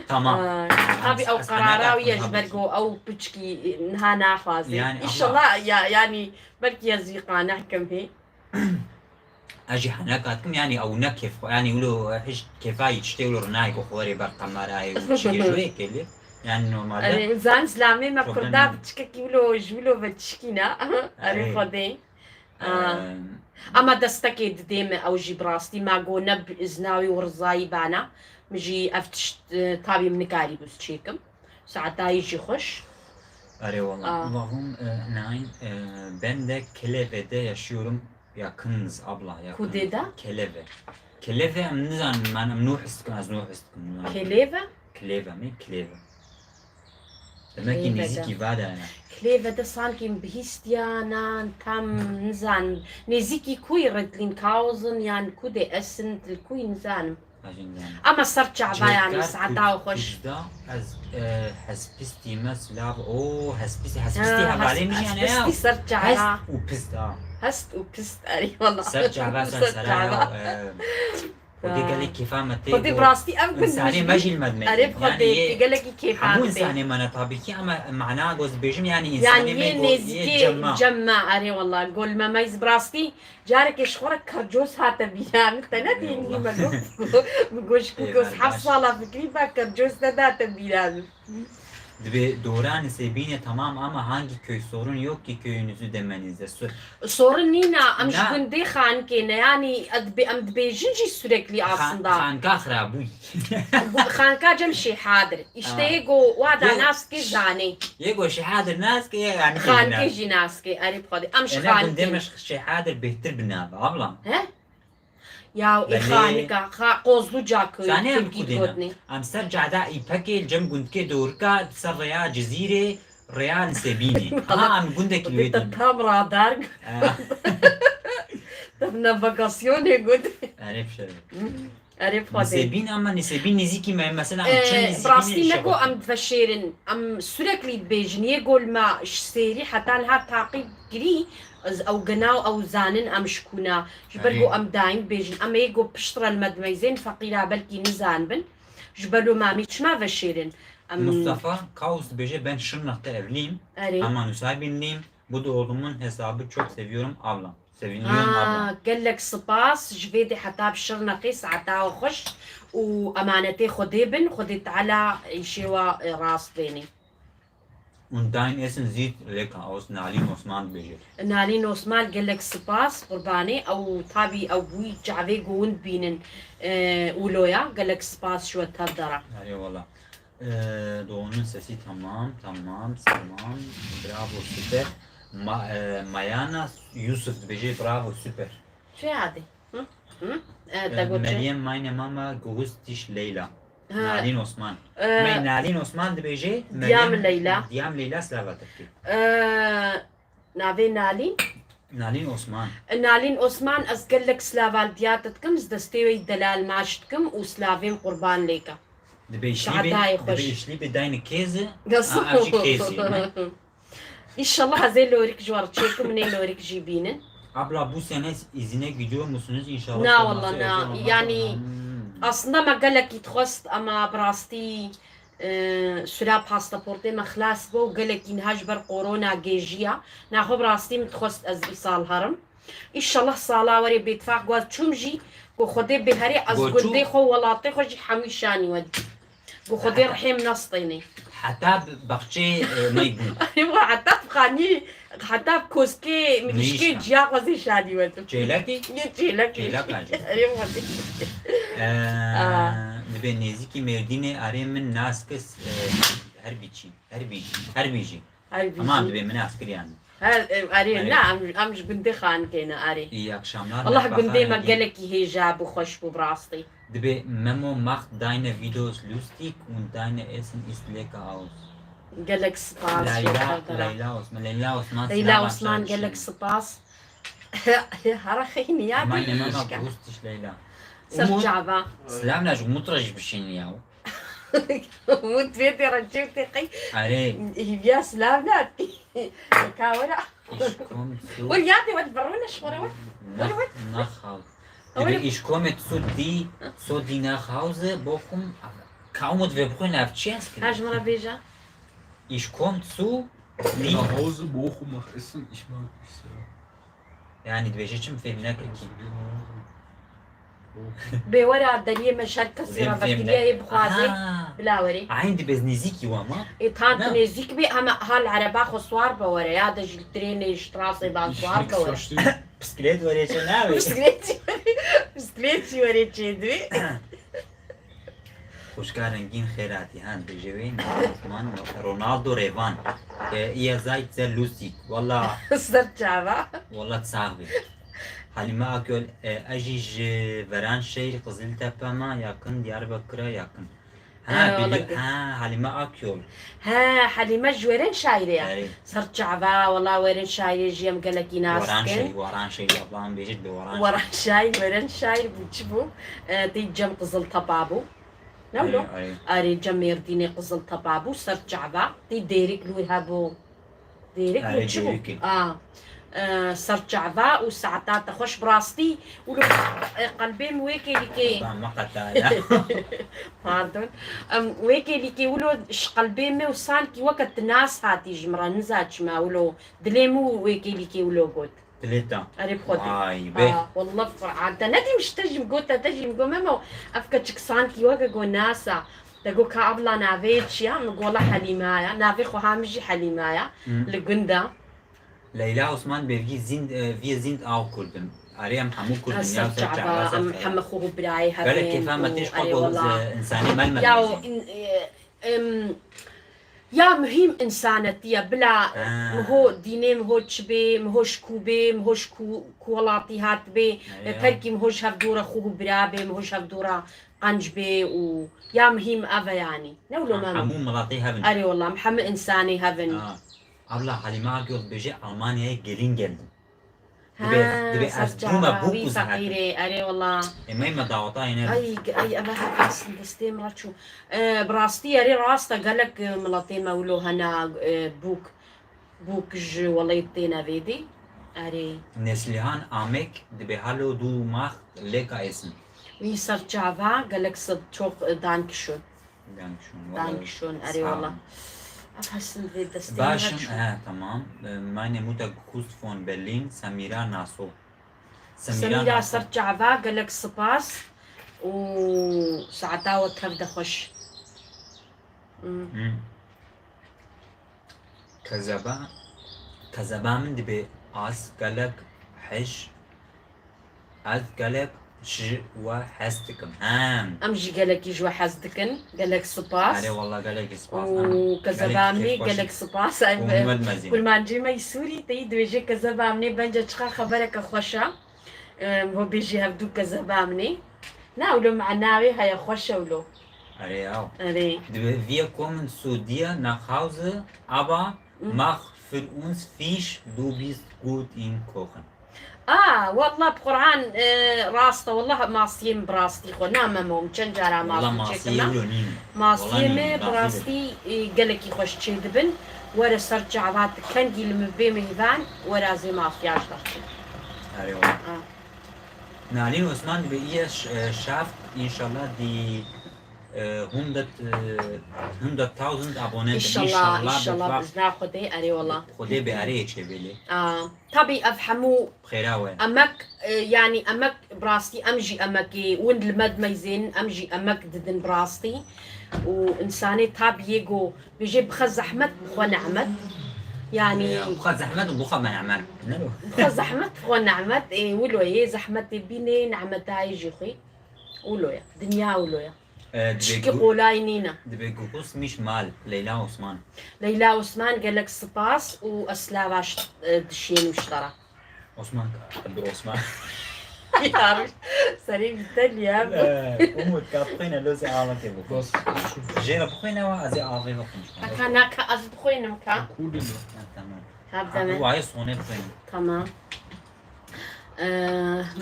تمام ابي او قرارة ويجبرقو او بتشكي انها ناخوازي يعني ان شاء الله يعني بلكي يزيقا نحكم هي اجي حناكاتكم يعني او نكف يعني يقولوا حش كفايه تشتغلوا رنايك وخوري برقماراي وشي شوي كله يعني نورمال أنا زان سلامي ما كردا بتشكي ولو جولو بتشكينا اري خدي اما دستكي ديم او جي براستي ما جو نب ازناوي ورزاي بانا مجي افتش تابي منكاري بس تشيكم ساعتها يجي خش اري والله اللهم ناين بندك كلفه yaşıyorum yakınız abla yakın كوديدا كلفه من نزان ما ممنوع استكن از نوع استكن كليفا كليفه demek ki neziki var yani كليفا ده sanki بهيستيانا tam نزان نزيكي كوي ردلين كاوزن يعني كودي اسن الكوي نزان اما صرت شعبا يعني ساعتها وخش از حسبستي مثلا او حسبستي حوالي مش يعني حسبستي صرت شعبا وبست وبست اري والله صرت شعبا سرايا ودي قال لي كيف ما تي خدي براستي ام انساني ماشي المدمج عرف خدي قال لك كيف مو انساني ما طبيعي اما معناه جوز بيجم يعني انساني يعني نزكي جمع اري والله قول ما ميز براستي جارك يشخرك كرجوس هاتا بيان تنادي اني ملوك بقولش كوكوس حصاله فكري بقى كرجوس هاتا بيان Ve doğran sebine tamam ama hangi köy sorun yok ki köyünüzü demenizde. Sorun nina am şgundi khan kene yani am dbejinci sürekli aslında. Khanka khrabuy. Khanka cem şey hadir. İşte ego wada nas ki zani. Yego şey hadir nas ki yani. Khanka jinas ki arif khadi. Am şey khan. Ana demiş şey hadir behtir binaba ablam. He? Ya ikhanika qozluca köy Türkiye'de. Am serca da ipake cem gundke dorka saraya cezire real sebini. Ha am gundeki lüdi. Tam radar. Tam navigasyone gud. Arif şey. Arif khadi. Sebin ama nesebin niziki mesela براستی نگو ام تفشیرن ام sürekli بيجنيه قول ما سيري حتى لها تعقيب قري او قناو او زانن ام شكونا جبرقو ام دايم بيجن ام يقو بشترى المدميزين فقيرا بلكي نزان بن جبرلو مامي ما فشيرن Mustafa Kaus Bece ben Şırnak'ta evliyim ama Nusaybinliyim. Bu da oğlumun hesabı çok seviyorum ablam. Seviniyorum ablam. قال لك سباس جبيدي حتى بشرنقي ساعتها وخش وامانتي خدي بن خديت على شيوا راس بيني Und dein Essen sieht lecker aus, Nalin Osman Bece. نالين Osman قال لك سباس قرباني او طابي او بوي جعبي قوند بينن ولويا قال لك سباس شو تهدرة. Eyvallah. Doğu'nun sesi tamam. Bravo süper. Mayana Yusuf Bece bravo süper. شو هذه؟ Meryem meine Mama Gustiş Leyla. Nalin Osman. Nalin Osman Bece. Diyam Leyla. Diyam Leyla Slavatı. نافي نالين نالين عثمان نالين عثمان أسقل لك سلافال دياتتكم زدستيوي دلال ماشتكم وسلافين قربان ليكا دبيشلي بداين كيزة أشي كيزة إن شاء الله هذي لوريك جوار تشيكم منين لوريك جيبينن Abla bu sene izine gidiyor musunuz inşallah? لا والله لا يعني أصلا ما قال لك يتخص أما براستي سلاب باسبورتي ما خلاص بو قال لك ينهاج بر كورونا جيجيا ناخذ براستي متخص از إيصال هرم إن شاء الله صلاة وري بيتفاق قوات تشمجي وخدي بهري از قدي خو ولاتي خوجي حميشاني ودي وخدي رحيم نسطيني حتى بقشي ما يقول ايوه حتى بخاني حتى بكوسكي مشكي جيا قصدي شادي ودي جيلاكي جيلاكي ايوه به نزدیکی مردین آره من ناس کس هر بیچی اما هم به من اسکریان أري نعم أمش قندي خان كينا أري İyi akşamlar. والله merhaba, قندي ما Hadi. قالك هي جاب وخش براستي Dibe Memo macht deine Videos lustig und deine Essen ist lecker aus. قالك سباس Leyla Osman. ليلى عثمان قالك سباس هرخيني يا Meine Mama بي grüßt dich, Leyla. سرجعبا Slavna mutraj bişin ya. موت بيتي رجعتي قي Are يا سلامتي كاورا ich komme zu والياتي وتبرونا شورا nach Hause. Dibe ich komme zu dir nach Hause, Bochum. Kaum und wir brüllen auf Tschenski. هاج مرة بيجا Ich komme zu dir. Nach Hause, Bochum, nach Essen. Ich mag dich sehr. Yani dveječim film nekaki. بورا دليل مشهد كسيرة بكتيريا بخوازي بلا وري عندي بزنزيكي وما إيطان نعم. تنزيك بي أما هالعربا خسوار بورا يا دج الترين شتراسي Ich بانسوار nichts بورا verstehe. bisiklet var ya abi. بسكليتي وري تشيدوي Hoşgar rengin khairati han bejevin Osman Ronaldo Revan. Ihr seid sehr lustig. صرت جابا Wallah sahibi. Halime Aköl Ajiz Veren şehir Kızıltepe'me yakın Diyarbakır'a yakın. والله. Halime Aköl. ها حليمة جويرين شايرة Yani صرت جعبا والله ويرين شايرة جيم قالك ناسكن Varan şey Allah'ın bejit bir Varan. ورا شاي ويرين شاي بتشبو تي جم قزل طبابو نولو أري جمير ديني قزل طبابو صرت جعبا تي ديرك لو هابو ديرك أري لو تشبو ديرك. صرت جعبا وساعتها خوش براستي ولو قلبي مويكي لكي ما قتاله. باردون ويكي لكي ولو قلبي مي وصان كي وقت ناس هاتي جمرا نزاج ما ولو دليمو ويكي لكي ولو قد Pleta. أري بخوتي Vay be. والله عاد ندي مش تجي مقوتا تجي مقو ماما أفكتشك سانكي وقا قو ناسا تقول كابلا نافيتش يا مقولا حليمايا نافي خو هامجي حليمايا لقندا Leyla Osman Bevgi wir sind auch Kurden. Arayam hamu Kurden ya هسه جعبا أم محمد خوه براي قالك هبين كيف ما تيش أري والله قبل إنساني ما ياو المدرسة. يا مهم إنسانتي بلا مهو ديني مهو تشبي مهو شكوبي مهو كولاتي هات بي تركي مهو شاف دورة خوه برابي مهو شاف دورة قنجبي ويا مهم أفا يعني نولو ماما حمو ملاطي هبن. أري والله محمد إنساني هبن Abla Halime Akyol beje Almanya'ya gelin geldim. ها دبي أزدوما وي بوكو زهات. فقيري أري والله إما ما دعوتها هنا. أي أبا هكاس دستي مراتشو براستي أري راستا قالك ملاطي مولو هنا بوك والله يطينا فيدي أري Neslihan Amek دبي هالو دو macht lecker essen. وي صار جافا قالك صد شوق دانكشون Dankeschön. دانكشون أري والله أفحسن في دستي Başım, مراتشو tamam. Meine Mutter grüßt von Berlin, Samira Naso. سميرة صار جافا قالك سباس وساعتها وتبدا خش كذبا من دبي az galak حش az galak ش وحستكم أمجي قالك يجوا حزدكن قالك سباس علي والله قالك سباس وكذبامني قالك سباس كل ما نجي ما يسوري تيد ويجي كذبامني بنجا تشخا خبرك خوشا هو بيجي هبدو كذبامني ناولو معناوي هيا خوشا ولو علي auch أري wir kommen zu dir nach Hause aber mach für uns Fisch du bist gut im Kochen والله بقرآن راسته والله ماصيم براستي خو نعم موم چند جارا والله ماصيم ماسيه ولونين ماصيمه براستي قالك يخش تشدبن ورا صرت جعبات كان جيل مبي ميفان ورا زي مافياش داخل علي والله Nalin Osman به ihr schafft inshallah die 100.000 Abonnenten ان شاء الله ان شاء الله باذن خدي اري والله خدي بأريه شبيلي طبي افهموا بخيراوي امك يعني امك براستي امجي امك وند المد ميزين امجي امك ددن براستي وانساني تاب يجو بيجي بخز احمد بخو نعمت يعني بخا زحمت وبخا ما نعمل بخا زحمت بخو نعمت ولو يا زحمت بيني نعمت هاي جيخي ولو يا دنيا ولو يا تشكي قولاي نينا دبي قوس مش مال ليلى عثمان ليلى عثمان قال لك سباس واسلاواش دشين مشترى عثمان عبد عثمان يا سريع بالتالي يا أمك كابخينا لوزي عامك يا بوكو Was? Schon جينا بخينا وازي عافي بخينا كان هكا أزد خوينا مكا cool, ne? تمام هبدا هو عايز صوني بخينا تمام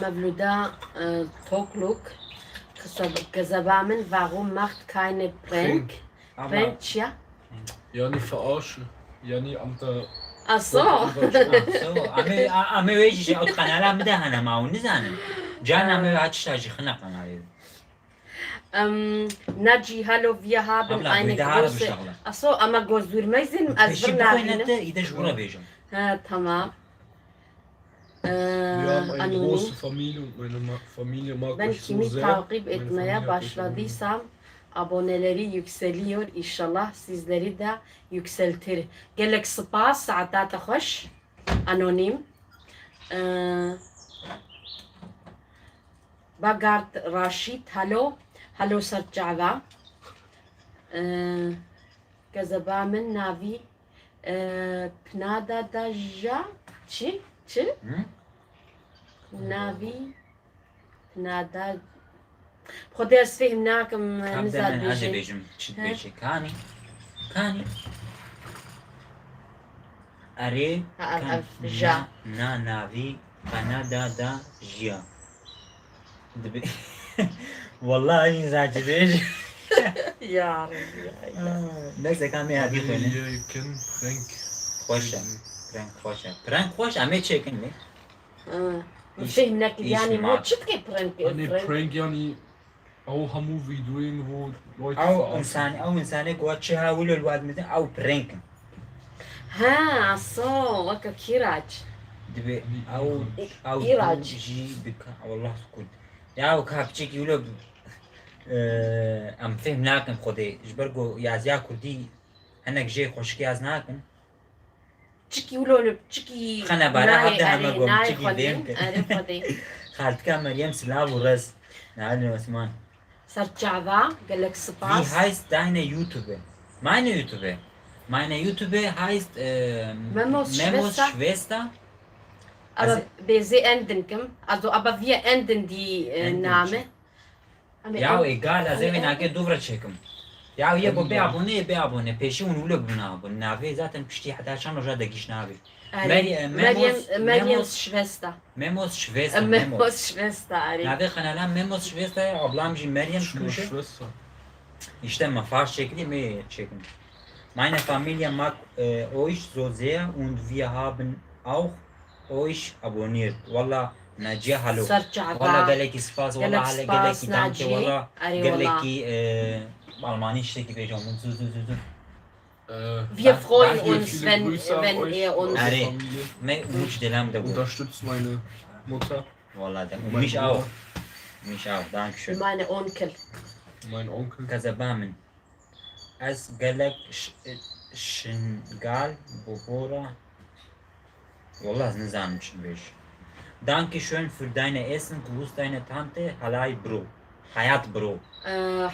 مولودا توكلوك Gesabamen, warum macht keine Prank? Prank, ja? Ja, nicht verarschen. Ja, nicht am der. Ach so. عمي ويجي او قناه مدهنه ما ونزانه جانا عمي هاتشتاجي خنقنا عليه Naji, hallo, wir haben eine große... Ach so, ama gozurmayzin az برنامج اذا شغله بيجم tamam. Wir haben eine Anonym. große Familie und meine Familie mag Ben mich so kimi sehr. takip Meine etmeye Familie hat mich başladıysam aboneleri yükseliyor. İnşallah sizleri de yükseltir. Gelek spas saatata hoş. Anonim. Bagart Rashid. Hallo. Hallo Sarcava. Gazaba min navi. Pnada daja. Çi? Çi? نافي نادا بخدي فهمناكم ابدا نزاد من هذا بيجي بيجم تشد بيجي كاني اري كان جا نا نافي كندا دا جيا دبي والله يزعج بيجي يا ربي بس كان هذه خلينا American Frank. خوشة برانك خوشة عمي تشيكن لي فهمناك يعني مو تشتكي Nee, برنك Prank ja nie. Auch haben Videoen, wo Leute او verarschen. انسان قوات شها ولا الواد مثل او برانك ها صو وكا كيراج دبي او إيراج. جي بك والله سكوت يا وكابتشيك يقولوا ام فهمناكم خدي جبرقو يا زيا كردي هناك جي خوشكي ازناكم تشكي ولو تشكي خنا برا هبدا هم قوم ناي تشكي خدين ديم عرف خدين خالتك مريم سلاف ورز نعلم عثمان سرچعوا قال لك Wie سباس heißt deine YouTuber? Meine YouTuber. Meine YouTuber heißt Memos Schwester. Schwester. aber sie enden كم also aber wir enden die Enden Name Ja, egal, also wenn ich دوباره چکم. یا یه با به abone پیشی اون ولی بنا بنا ناوی zaten پشتی حتی چند روزه دگیش ناوی. Meryem's Schwester. Memos Schwester. Memos Schwester. ناوی خنالم Memos Schwester ablam جی مریم Meine کوشه. Schwester. İşte ma fark şekli mi çekim. Meine Familie mag euch so sehr und wir haben auch euch abonniert. Wallah Naciye hallo. Sarcava. Wallah galeki spas. Wallah Galek hale spas, galeki danke. Naciye. Wallah Ari wallah. galeki Almani işte gibi hocam. Wir freuen danke, uns, Viele wenn, Grüße an wenn euch, ihr eure uns... Ari. Familie. Me muç delam da bu. Unterstützt meine Mutter, Wallah da. mein Mich Bruder, auch. Mich auch. Dankeschön. Meine Onkel. mein Onkel. Kazabamen. Es galek Schingal Bobora. Wallah nizam için beş. Dankeschön für deine Essen. Gruß deine Tante. Halay Bro. Hayat Bro.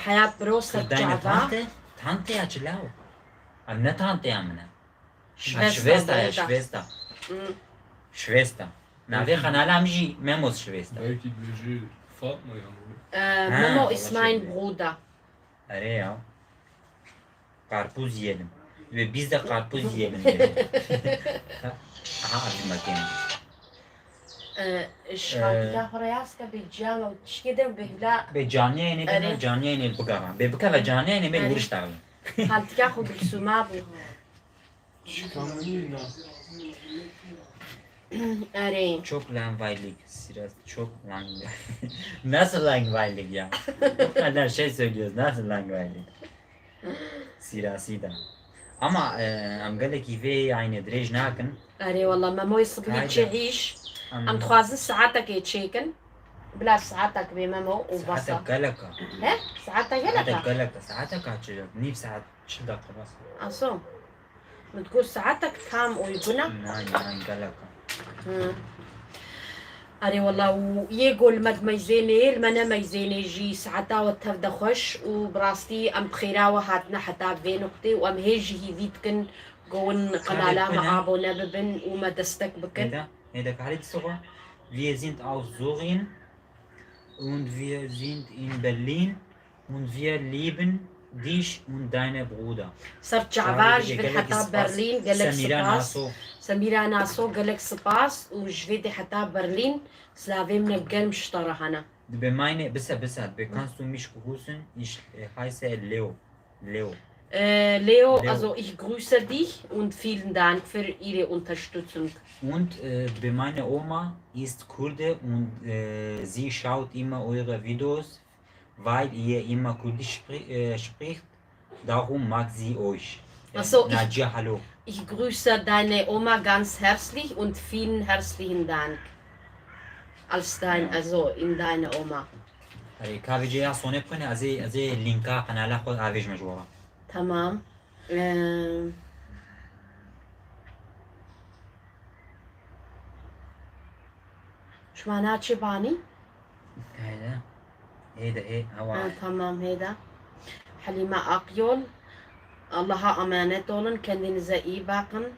Hayat Bro Für deine Sarcava. Tante? Tante ya çilau. Am ne Tante ya mene? Schwester. Ya Schwester. Schwester. Na wir kanala amji Memos Schwester. Belki Budget Fatma ja. Memo Ha, ist mein vallahi. Bruder. Are ya. Karpuz yiyelim. Ve biz de karpuz yiyelim dedi. Aha acım bakayım. شاكا فرياسكا بالجامعة وتشكيدر وبهلا Be canlı yayını Are. deme canlı yayını bu kadar. Be bu kadar canlı yayını ben Are. vuruş dağılım. خالتك ياخذ السماب Çıkamayın أرين Çok langweilig. Siras çok langweilig. Nasıl langweilig ya? O kadar şey söylüyoruz. Nasıl langweilig? Sirasi da. Ama am galeki ve yani drej nakin. أري والله ما مو يصبني هايدا. تشعيش عم تخوازن ساعتك يتشيكن بلا ساعتك بمامو وبصل Saate galaka. ها ساعتك Saate يلك galaka. Saate kaçıyor. Nif saat 2 dakika bas. أصوم بتقول ساعتك كام ويقولنا Nein, galaka. أري والله ويقول مد ميزيني المنا ميزيني جي ساعتا وتفدا خوش وبراستي أم بخيراوة هاتنا حتى بين وقتي وأم هيجي هيفيتكن قون قنالا مع أبو نببن وما دستك بكن. هذا كحالة صغة. Wir sind aus Syrien und wir sind in Berlin und wir lieben dich und deine Bruder. صرت شعباج في حتى برلين قالك سميرة سباس. ناسو. سميرة ناسو قالك سباس وجفيدي حتى برلين سلافي من القلم اشترى هنا. Meine, besser, kannst du mich grüßen? Ich heiße Leo. Leo, Leo. also ich grüße dich und vielen Dank für Ihre Unterstützung. Und bei meiner Oma ist Kurde und sie schaut immer eure Videos, weil ihr immer Kurdisch spricht. Darum mag sie euch. Ach so, Nadja, hallo. Ich grüße deine Oma ganz herzlich und vielen herzlichen Dank. Also in deine Oma. كافيجي صوني بقنا ازي اللينكا قناه خود افيج مجوره. تمام. شو معنات شباني؟ هيدا هوا. Tamam heyda. Halime Akyol. Allah'a emanet olun. Kendinize iyi bakın.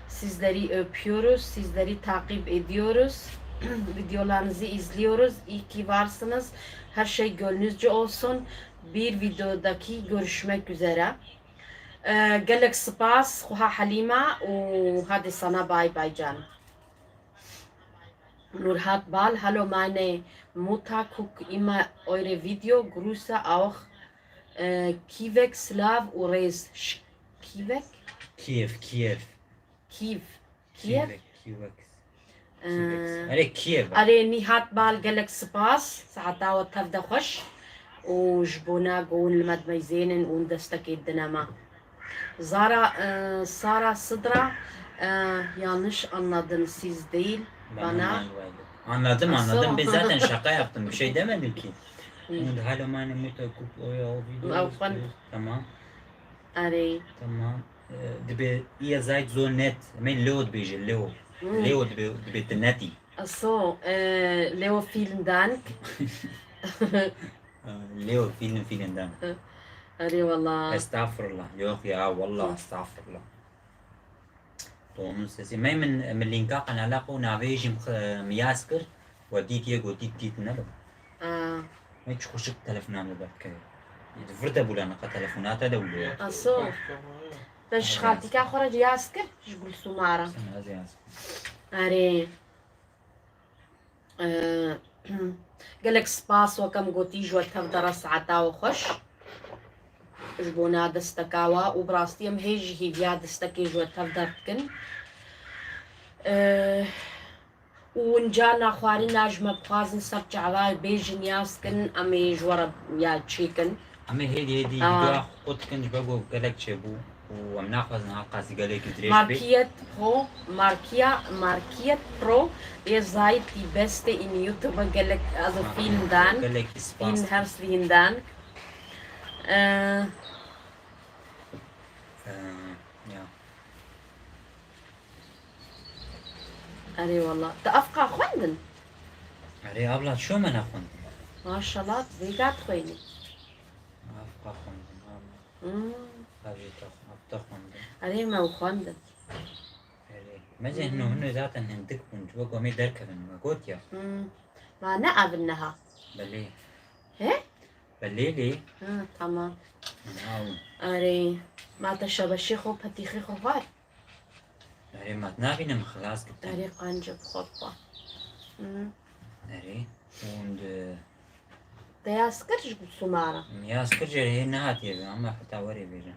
Sizleri öpüyoruz. Sizleri takip ediyoruz. Videolarınızı izliyoruz. İyi ki varsınız. Her şey gönlünüzce olsun. Bir videodaki görüşmek üzere. Gelek spas. Kuha Halima. Hadi sana bay bay canım. Nurhat Bal, hallo meine Mutter guckt immer eure Video. Grüße auch Kivek, Slav, Ures. Kivek? Kiev. Kiev. Kiev? Kiev. أري نهات بال قالك سباس ساعتا وتفدا خوش وجبونا قول المد ميزينن وندستك الدنما Sara Sıdra yanlış anladın siz değil bana. Anladım. Nasıl? Ben zaten şaka yaptım. Bir şey demedim ki. Und hallo meine Mutter guckt euer Video. Tamam. أري Tamam. Ihr seid so nett. Men Leo biji Leo. Leo neti. So, Leo vielen Dank. Leo vielen Dank. أري والله. Estağfurullah. Yok ya vallahi estağfurullah. Onun sesi. Ben من linka kanala ko navejim miyaskır. وديت يجو ديت نلو. ما تشوفش التلفونات بك. فرد أبو لنا كتلفونات هذا ولا. So. بس خالتي كأخرج ياسكر شقول سمارة. أري. قالك سباس وكم قوتي جو تفضل ساعتا وخش. جبونا دستكاوا وبراستي ام هيجي هي بيا دستكي جو تفضل كن. ونجانا خوارنا جمع بخازن سبت عوال بيجن ياسكن أمي جورا يا تشيكن. أمي هدي دوا قط كنج بقول قالك شبو ومناخذ ناقص قالك دريش Markiet Pro, ihr seid die Beste in YouTube. Galek, also vielen Dank. Vielen herzlichen Dank. Ja. أري والله تأفقى خوندن. أري أبلة شو من أخوان؟ ما شاء الله تبيقات خويني. أفقى خوندن. أبتخوندن. أري ما وخوندن. أري ما زين إنه ذاته هندك ونجوا قومي دركبن ما قلت يا. ما نقب إنها. بلي. هه؟ بلي لي. تمام. نعم. أري ما تشبشي خو بتيخي خوار. أري ما تنابين خلاص كده. أري قنجب خطة. أري und ده يسكرش بسمارة. ja سكرجر هي نهات يا أما حتى وري بيجا.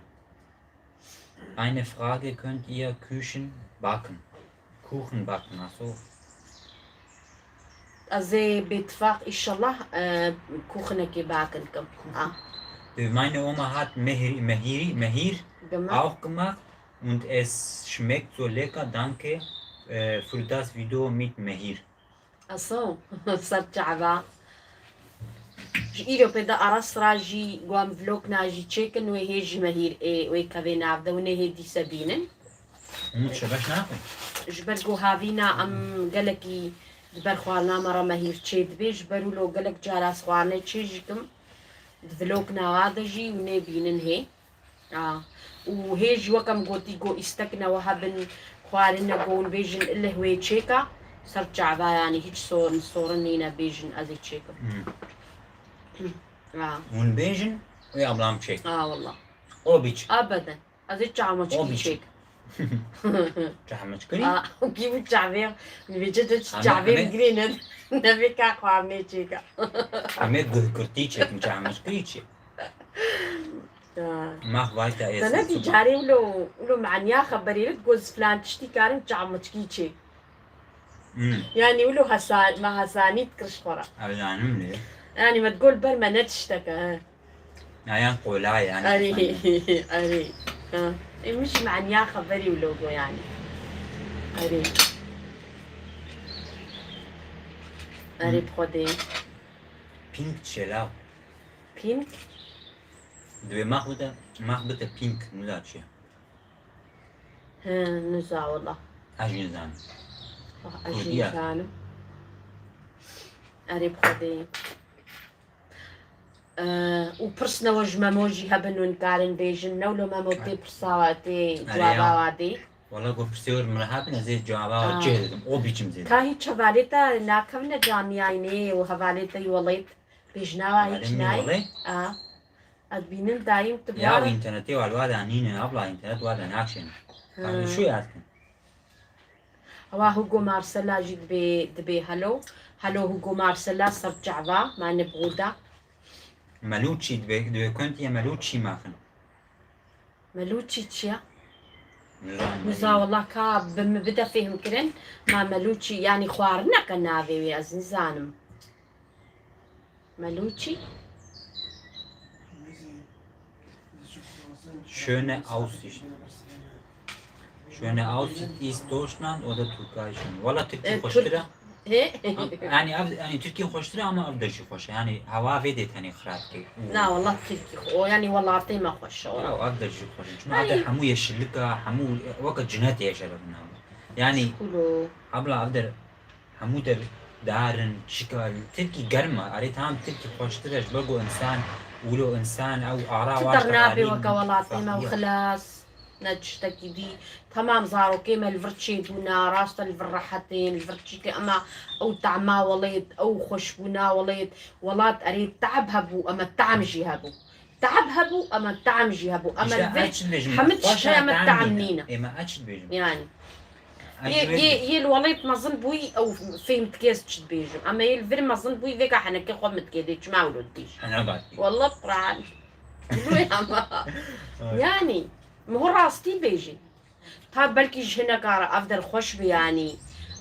Eine Frage, könnt ihr Kuchen backen, also אז باتفاق إن شاء الله كوخنك باكلكم. Meine Oma hat Mehir auch gemacht und es schmeckt so lecker. Danke für das Video mit Mehir. أصو صرت شعبا. إيرو بدا أرس راجي قام فلوك ناجي تشيكن وهيجي مهير ويكافين عبدا ونهي دي سبينن. Und شبش ناكل. جبرقو هافينا أم قالكي دبر خوانا مرة مهير تشيد بيج برو لو قلك جاراس خوانا تشيجكم دفلوك نوادجي ونبينن هي وهيج وكم قوتي قو استكنا وهبن خوارنا قون بيجن اللي هو تشيكا سرجع با يعني هيج صورنينا بيجن ازي تشيكا ونبيجن ويا أبلام شيك والله أو بيتش ابدا ازي تشعمچ او کی بیچ. چيك تحمل كري وكيف الشعبية بيجد أنا- الشعبية أنا- جرين نبي كاكو عمي تشيكا أمي قد كرتيشك مش عم كريتشي ما خبايتا إيه أنا دي جاري ولو معنيا خبري لك جوز فلان تشتي كارن تعمل كيتشي يعني ولو حسان ما حساني تكرش خورا أبلانم ليه يعني ما تقول بر ما نتشتكى يعني قولا يعني أري مش معنيا خبري ولوجو يعني أري بخدي بينك تشيلاو بينك دوي ماخبتا بينك ملاتشي نزاع والله أجين زان أجي وديا. كانوا أري بخدي وبرسنا وجمة موجي هبنون كارن بيجن نولو ما موتي برساواتي جواباواتي والله قول برسيور مرحبا زي جوابا آه. جهدم أو بيچم زي كاهي تشافاليتا ناكمنا جامعيني وهفاليتا يوليت بيجناوا هيك ناي والله أدبينن دايم يا تبارا إنترنتي والواد عنينة أبلا إنترنت واد ناكشن شو يعرفن هوا هوغو مارسلا جي دبي هلو هوغو مارسلا سرجعوا ما نبغودا ملوتشي دوي كنت يا ملوتشي ماخن ملوتشي تشيا نزا والله كاب بدا فيهم كرن ما ملوتشي يعني خوارنا كنافي ويا زنزانم ملوتشي Schöne Aussicht. Schöne Aussicht ist Deutschland oder Türkei schon. والله تركي خوشتره. يعني تركي خوشتره أما أفضل خوش يعني هوا فيديت يعني خراتي. لا والله تركي يعني والله عطيمة خوش أو أفضل خوش. شو هذا حمو يشلكا حمو وقت جناتي يشلون يعني كله قبل أفضل حمو در دارن شكل تركي قرمة أريد هم تركي خوشتره بقو إنسان ولو إنسان أو آراء واش تدرنابي وكا والله عطيمة وخلاص نتشتكي دي تمام زارو كيما الفرتشي بونا راستا الفرحتين الفرتشي كأما أو تعما وليد أو خشبونا وليد ولات أريد تعب هبو أما التعم جي هبو تعب هبو أما التعم جي هبو أما الفرتش حمدش أما التعم نينا إيه ما أتش بيجم يعني ي الوليد ما ظن بوي أو فهمت كيس تشد بيجم أما الفيلم ما ظن بوي فيك حنا كي قمت كيديش ما ولديش أنا بعد والله قران يعني ما هو راستي بيجي طاب بلكي هنا كار افضل خوش بي يعني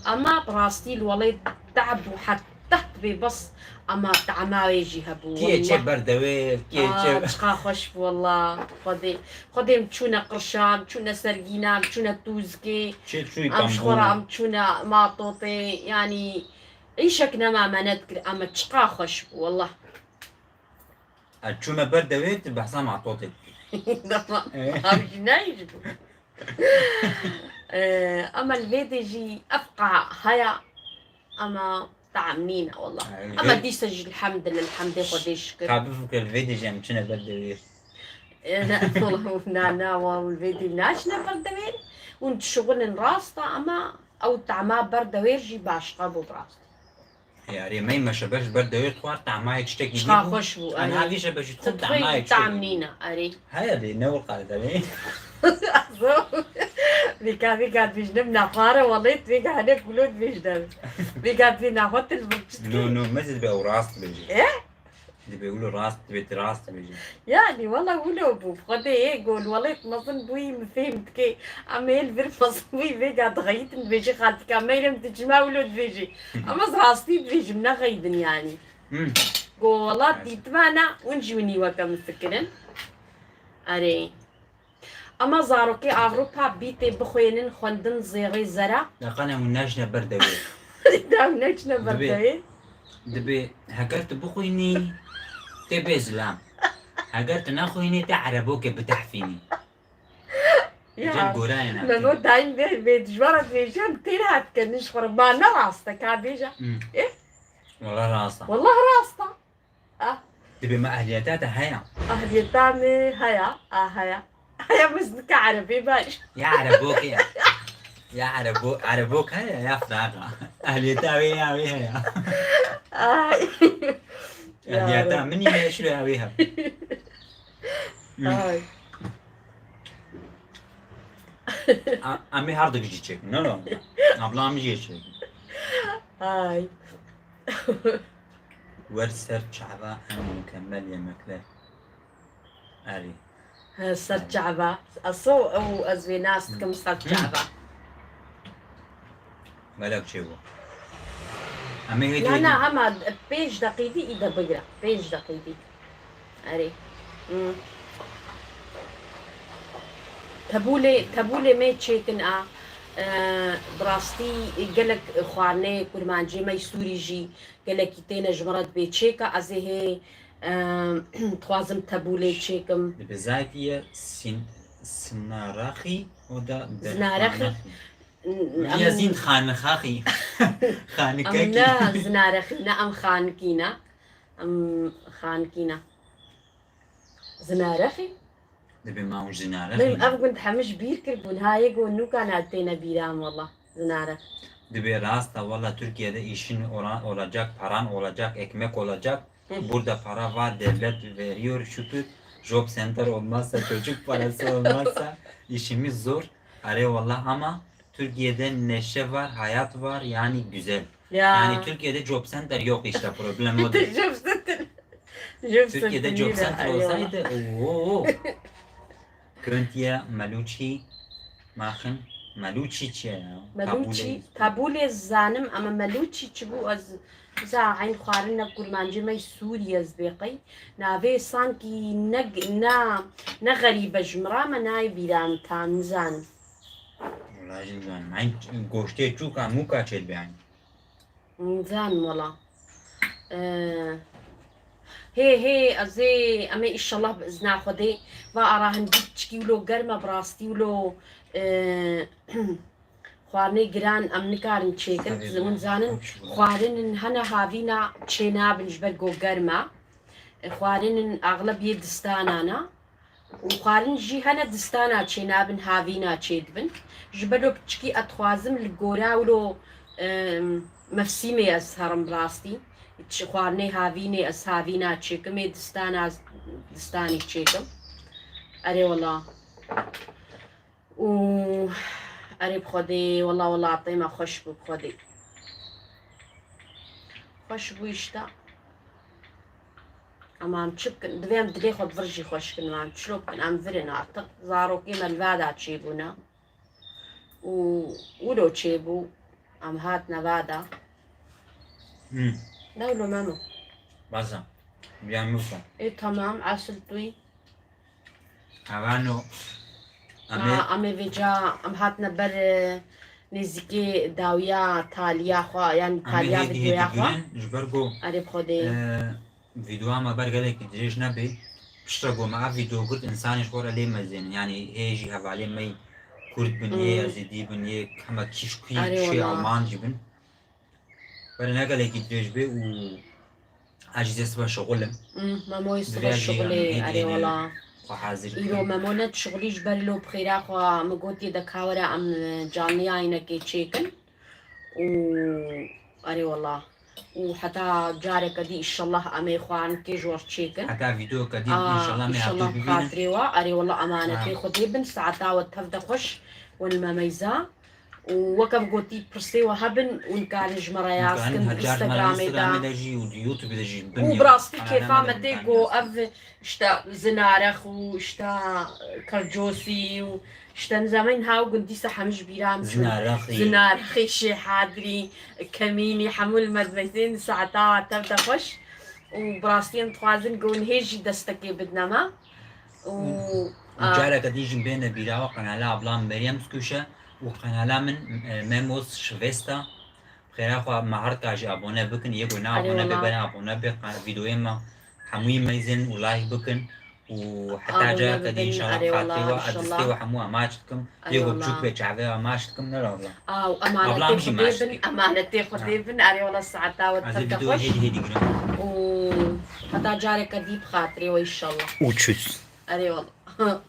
اما براستي الوليد تعب وحتى ببص اما تعما يجي هبو كي تشي بردوي كي تشي تشقا خوش بي والله خدي متشونا قرشان متشونا سرقينا متشونا توزكي تشي شوي ام شخورا كامبو متشونا ماطوطي يعني عيشكنا ما نذكر اما تشقا خوش بي والله أتشوما بردوي تبحثها مع طوطي اما الفيديجي افقع هيا اما طعمنينا والله اما دي سجل الحمد لله الحمد لله خدي الشكر خابف الفيديو جام تشنا بردوي والله نانا والفيديو ناشنا بردوير وانت شغل راستا اما او تعما بردوير جي باش قابو براستا يعني ما يمشى باش بردوي خوار تعماي تشتكي شقا خوش بو أنا هذه شبه تخد تعماي تطفي طعمنينا اري هاي اللي نور قاعدة بيكا بيجنبنا فارة والله بيكا هناك قلود بيجنب بيكا فينا هوتل نو ما تبي راس بيجي إيه؟ اللي بيقولوا راس تبي راس بيجي يعني والله قولوا بو خدي ايه قول والله نظن بوي مفهمت كي اما الفير نظن بوي بيكا تغيت بيجي خالتك اما يلم تجمع ولود بيجي اما زراستي بيجي منا غيدن يعني قول والله ديتمانا ونجوني وكا مفكرن اري اما زاروكي اوروبا بيتي بخوينن خوندن زيغي زرا لقنا من ناجنا بردوي دام نجنا بردوي دبي هكرت بخويني تبي زلام هكرت ناخويني تعربوك بتحفيني جد قراين لانه دايم بيتجبرت بيجان تيرات كان نشخر ما نراستا كان بيجا والله راسا والله راستا تبي ما أهليتاتها هيا أهلي تامي هيا هيا مسك عربي باش يا عربوك يا عربوك هيا يا فراغة أهليتها ويا ويا أهليتها مني ما شلو يا ويها أمي هاردك جيتشك نو أبلام جيتشك هاي ورسر شعبا مكمل يا مكلا أري صرت شعبة أصو أو أزوي ناس كم صرت شعبة مالك شو أمي هيك لا أنا أما بيج دقيقي إذا بقرا بيج دقيقي أري تبولي ما تشيكن براستي قالك خواني كرمانجي ما يسوري جي قالك يتينا جمرات بيتشيكا أزي توازم تبولي تشيكم بزايتية سنارخي ودا زنارخي يا زين خانخاخي خانكاكي لا زنارخي نعم خانكينا خانكينا زنارخي دبي ما هو زنارخي بيم أبغى حمش بير كربون هاي يقول نو كان عتينا بيرام والله زنارخ دبي راستا والله Türkiye'de işin olacak, paran olacak, ekmek olacak. Burada para var, devlet veriyor şükür. Job center olmazsa, çocuk parası olmazsa işimiz zor. Eyvallah ama Türkiye'de neşe var, hayat var yani güzel. Yani Türkiye'de job center yok işte problem odur. Türkiye'de job center olsaydı ooo. Köntiye Maluchi machen Maluchi çiğ. ملوچي تابولي الزانم أما ملوچي تشبو أز زا عين خارنا كرمانجي ماي سوريا زبيقي نافي سانكي نا غريبة جمرا ما ناي بيران تان زانم والله جدا معين goşte çuka muka çed yani. زانم والله هي أزي أما إن شاء الله بإذن خدي وأراهن بيتشكي ولو قرمة براستي ولو خوارني جران أم نكارن تشيكن زمن زانن خوارن هنا هافينا تشينا بنجبل جو قرمة خوارن أغلب يدستانانا وخوارن جي هنا دستانا تشينا بن هافينا تشيدبن جبلو بتشكي أتخوازم للجورا ولو مفسيمي أسهرم براستي خوارني هافيني أسهافينا تشيكم يدستانا دستاني تشيكم أري والله و أري بخدي والله عطيمة خوش بخدي خوش بويشتا أما عم تشكن دوام دلي خد فرجي خوش كن ما عم تشلوكن عم فرن أعتق زارو كيما الفادا تشيبونا ولو تشيبو عم هاتنا فادا دولو مامو Baza. بيعملوها. إيه تمام عسلتوي هوانو أمي فيجا أم هاتنا بر نزيكي داويا تاليا خوا يعني تاليا فيديويا خوا جبرگو أري بخدي فيديو ما برگلك دريش نبي بشترگو مع فيديو قلت إنساني شكور عليه مزين يعني هيجي هف عليه مي كرد بنيه أزيدي بنيه كما كيشكي شيء ألمان جبن بل نقلك دريش بي و عجزي سبا شغلم ما مو يسبا شغلي أري والله وحاضر إيرو مامونت شغلي جبرلو بخيرا خوا مقوتي دكاورا أم جامعة إنكي تشيكن و أري والله وحتى جارك دي إن شاء الله أمي خوان كي جور تشيكن حتى فيديو قديم إن شاء الله ما يعطوا ببينا خاطري أري والله أمانة في خطيبن ساعتا وتفدا خوش والمميزة وكم قلتي برسي وهبن ونكان جمرا ياسكن انستغرام دا جي ويوتيوب جي وبراستي كيف عملتي جو أف اشتا زنارخ واشتا كرجوسي واشتا زمان هاو قلتي سحمش بيرام زنارخي شي حادري كميني حمول مدمزين ساعتا تبدا خوش وبراستي نتوازن قول هيجي دستكي بدنا ما وجارة قديجن بين بيراوة قناة أبلام مريم سكوشة وقناة من ميموس شفيستا بخير أخوة معركة جي أبونا بكن يقول نا أبونا ببنا أبونا بقى فيديو إما حموي ميزن ولايك بكن وحتى جا كدي إن شاء الله أري والله، خاطري إن شاء الله. وأدستي وحموها ماشتكم أري يجوا والله. بشوك بيتشعبها ماشتكم لا والله وأمانتي أبلا مشي خديبن ماشتكي. أمانتي خديبن أري والله الساعة عزيز فيديو والتفتخش هيدي قرام وحتى جاري كديب خاطري وإن شاء الله وتشوس أري والله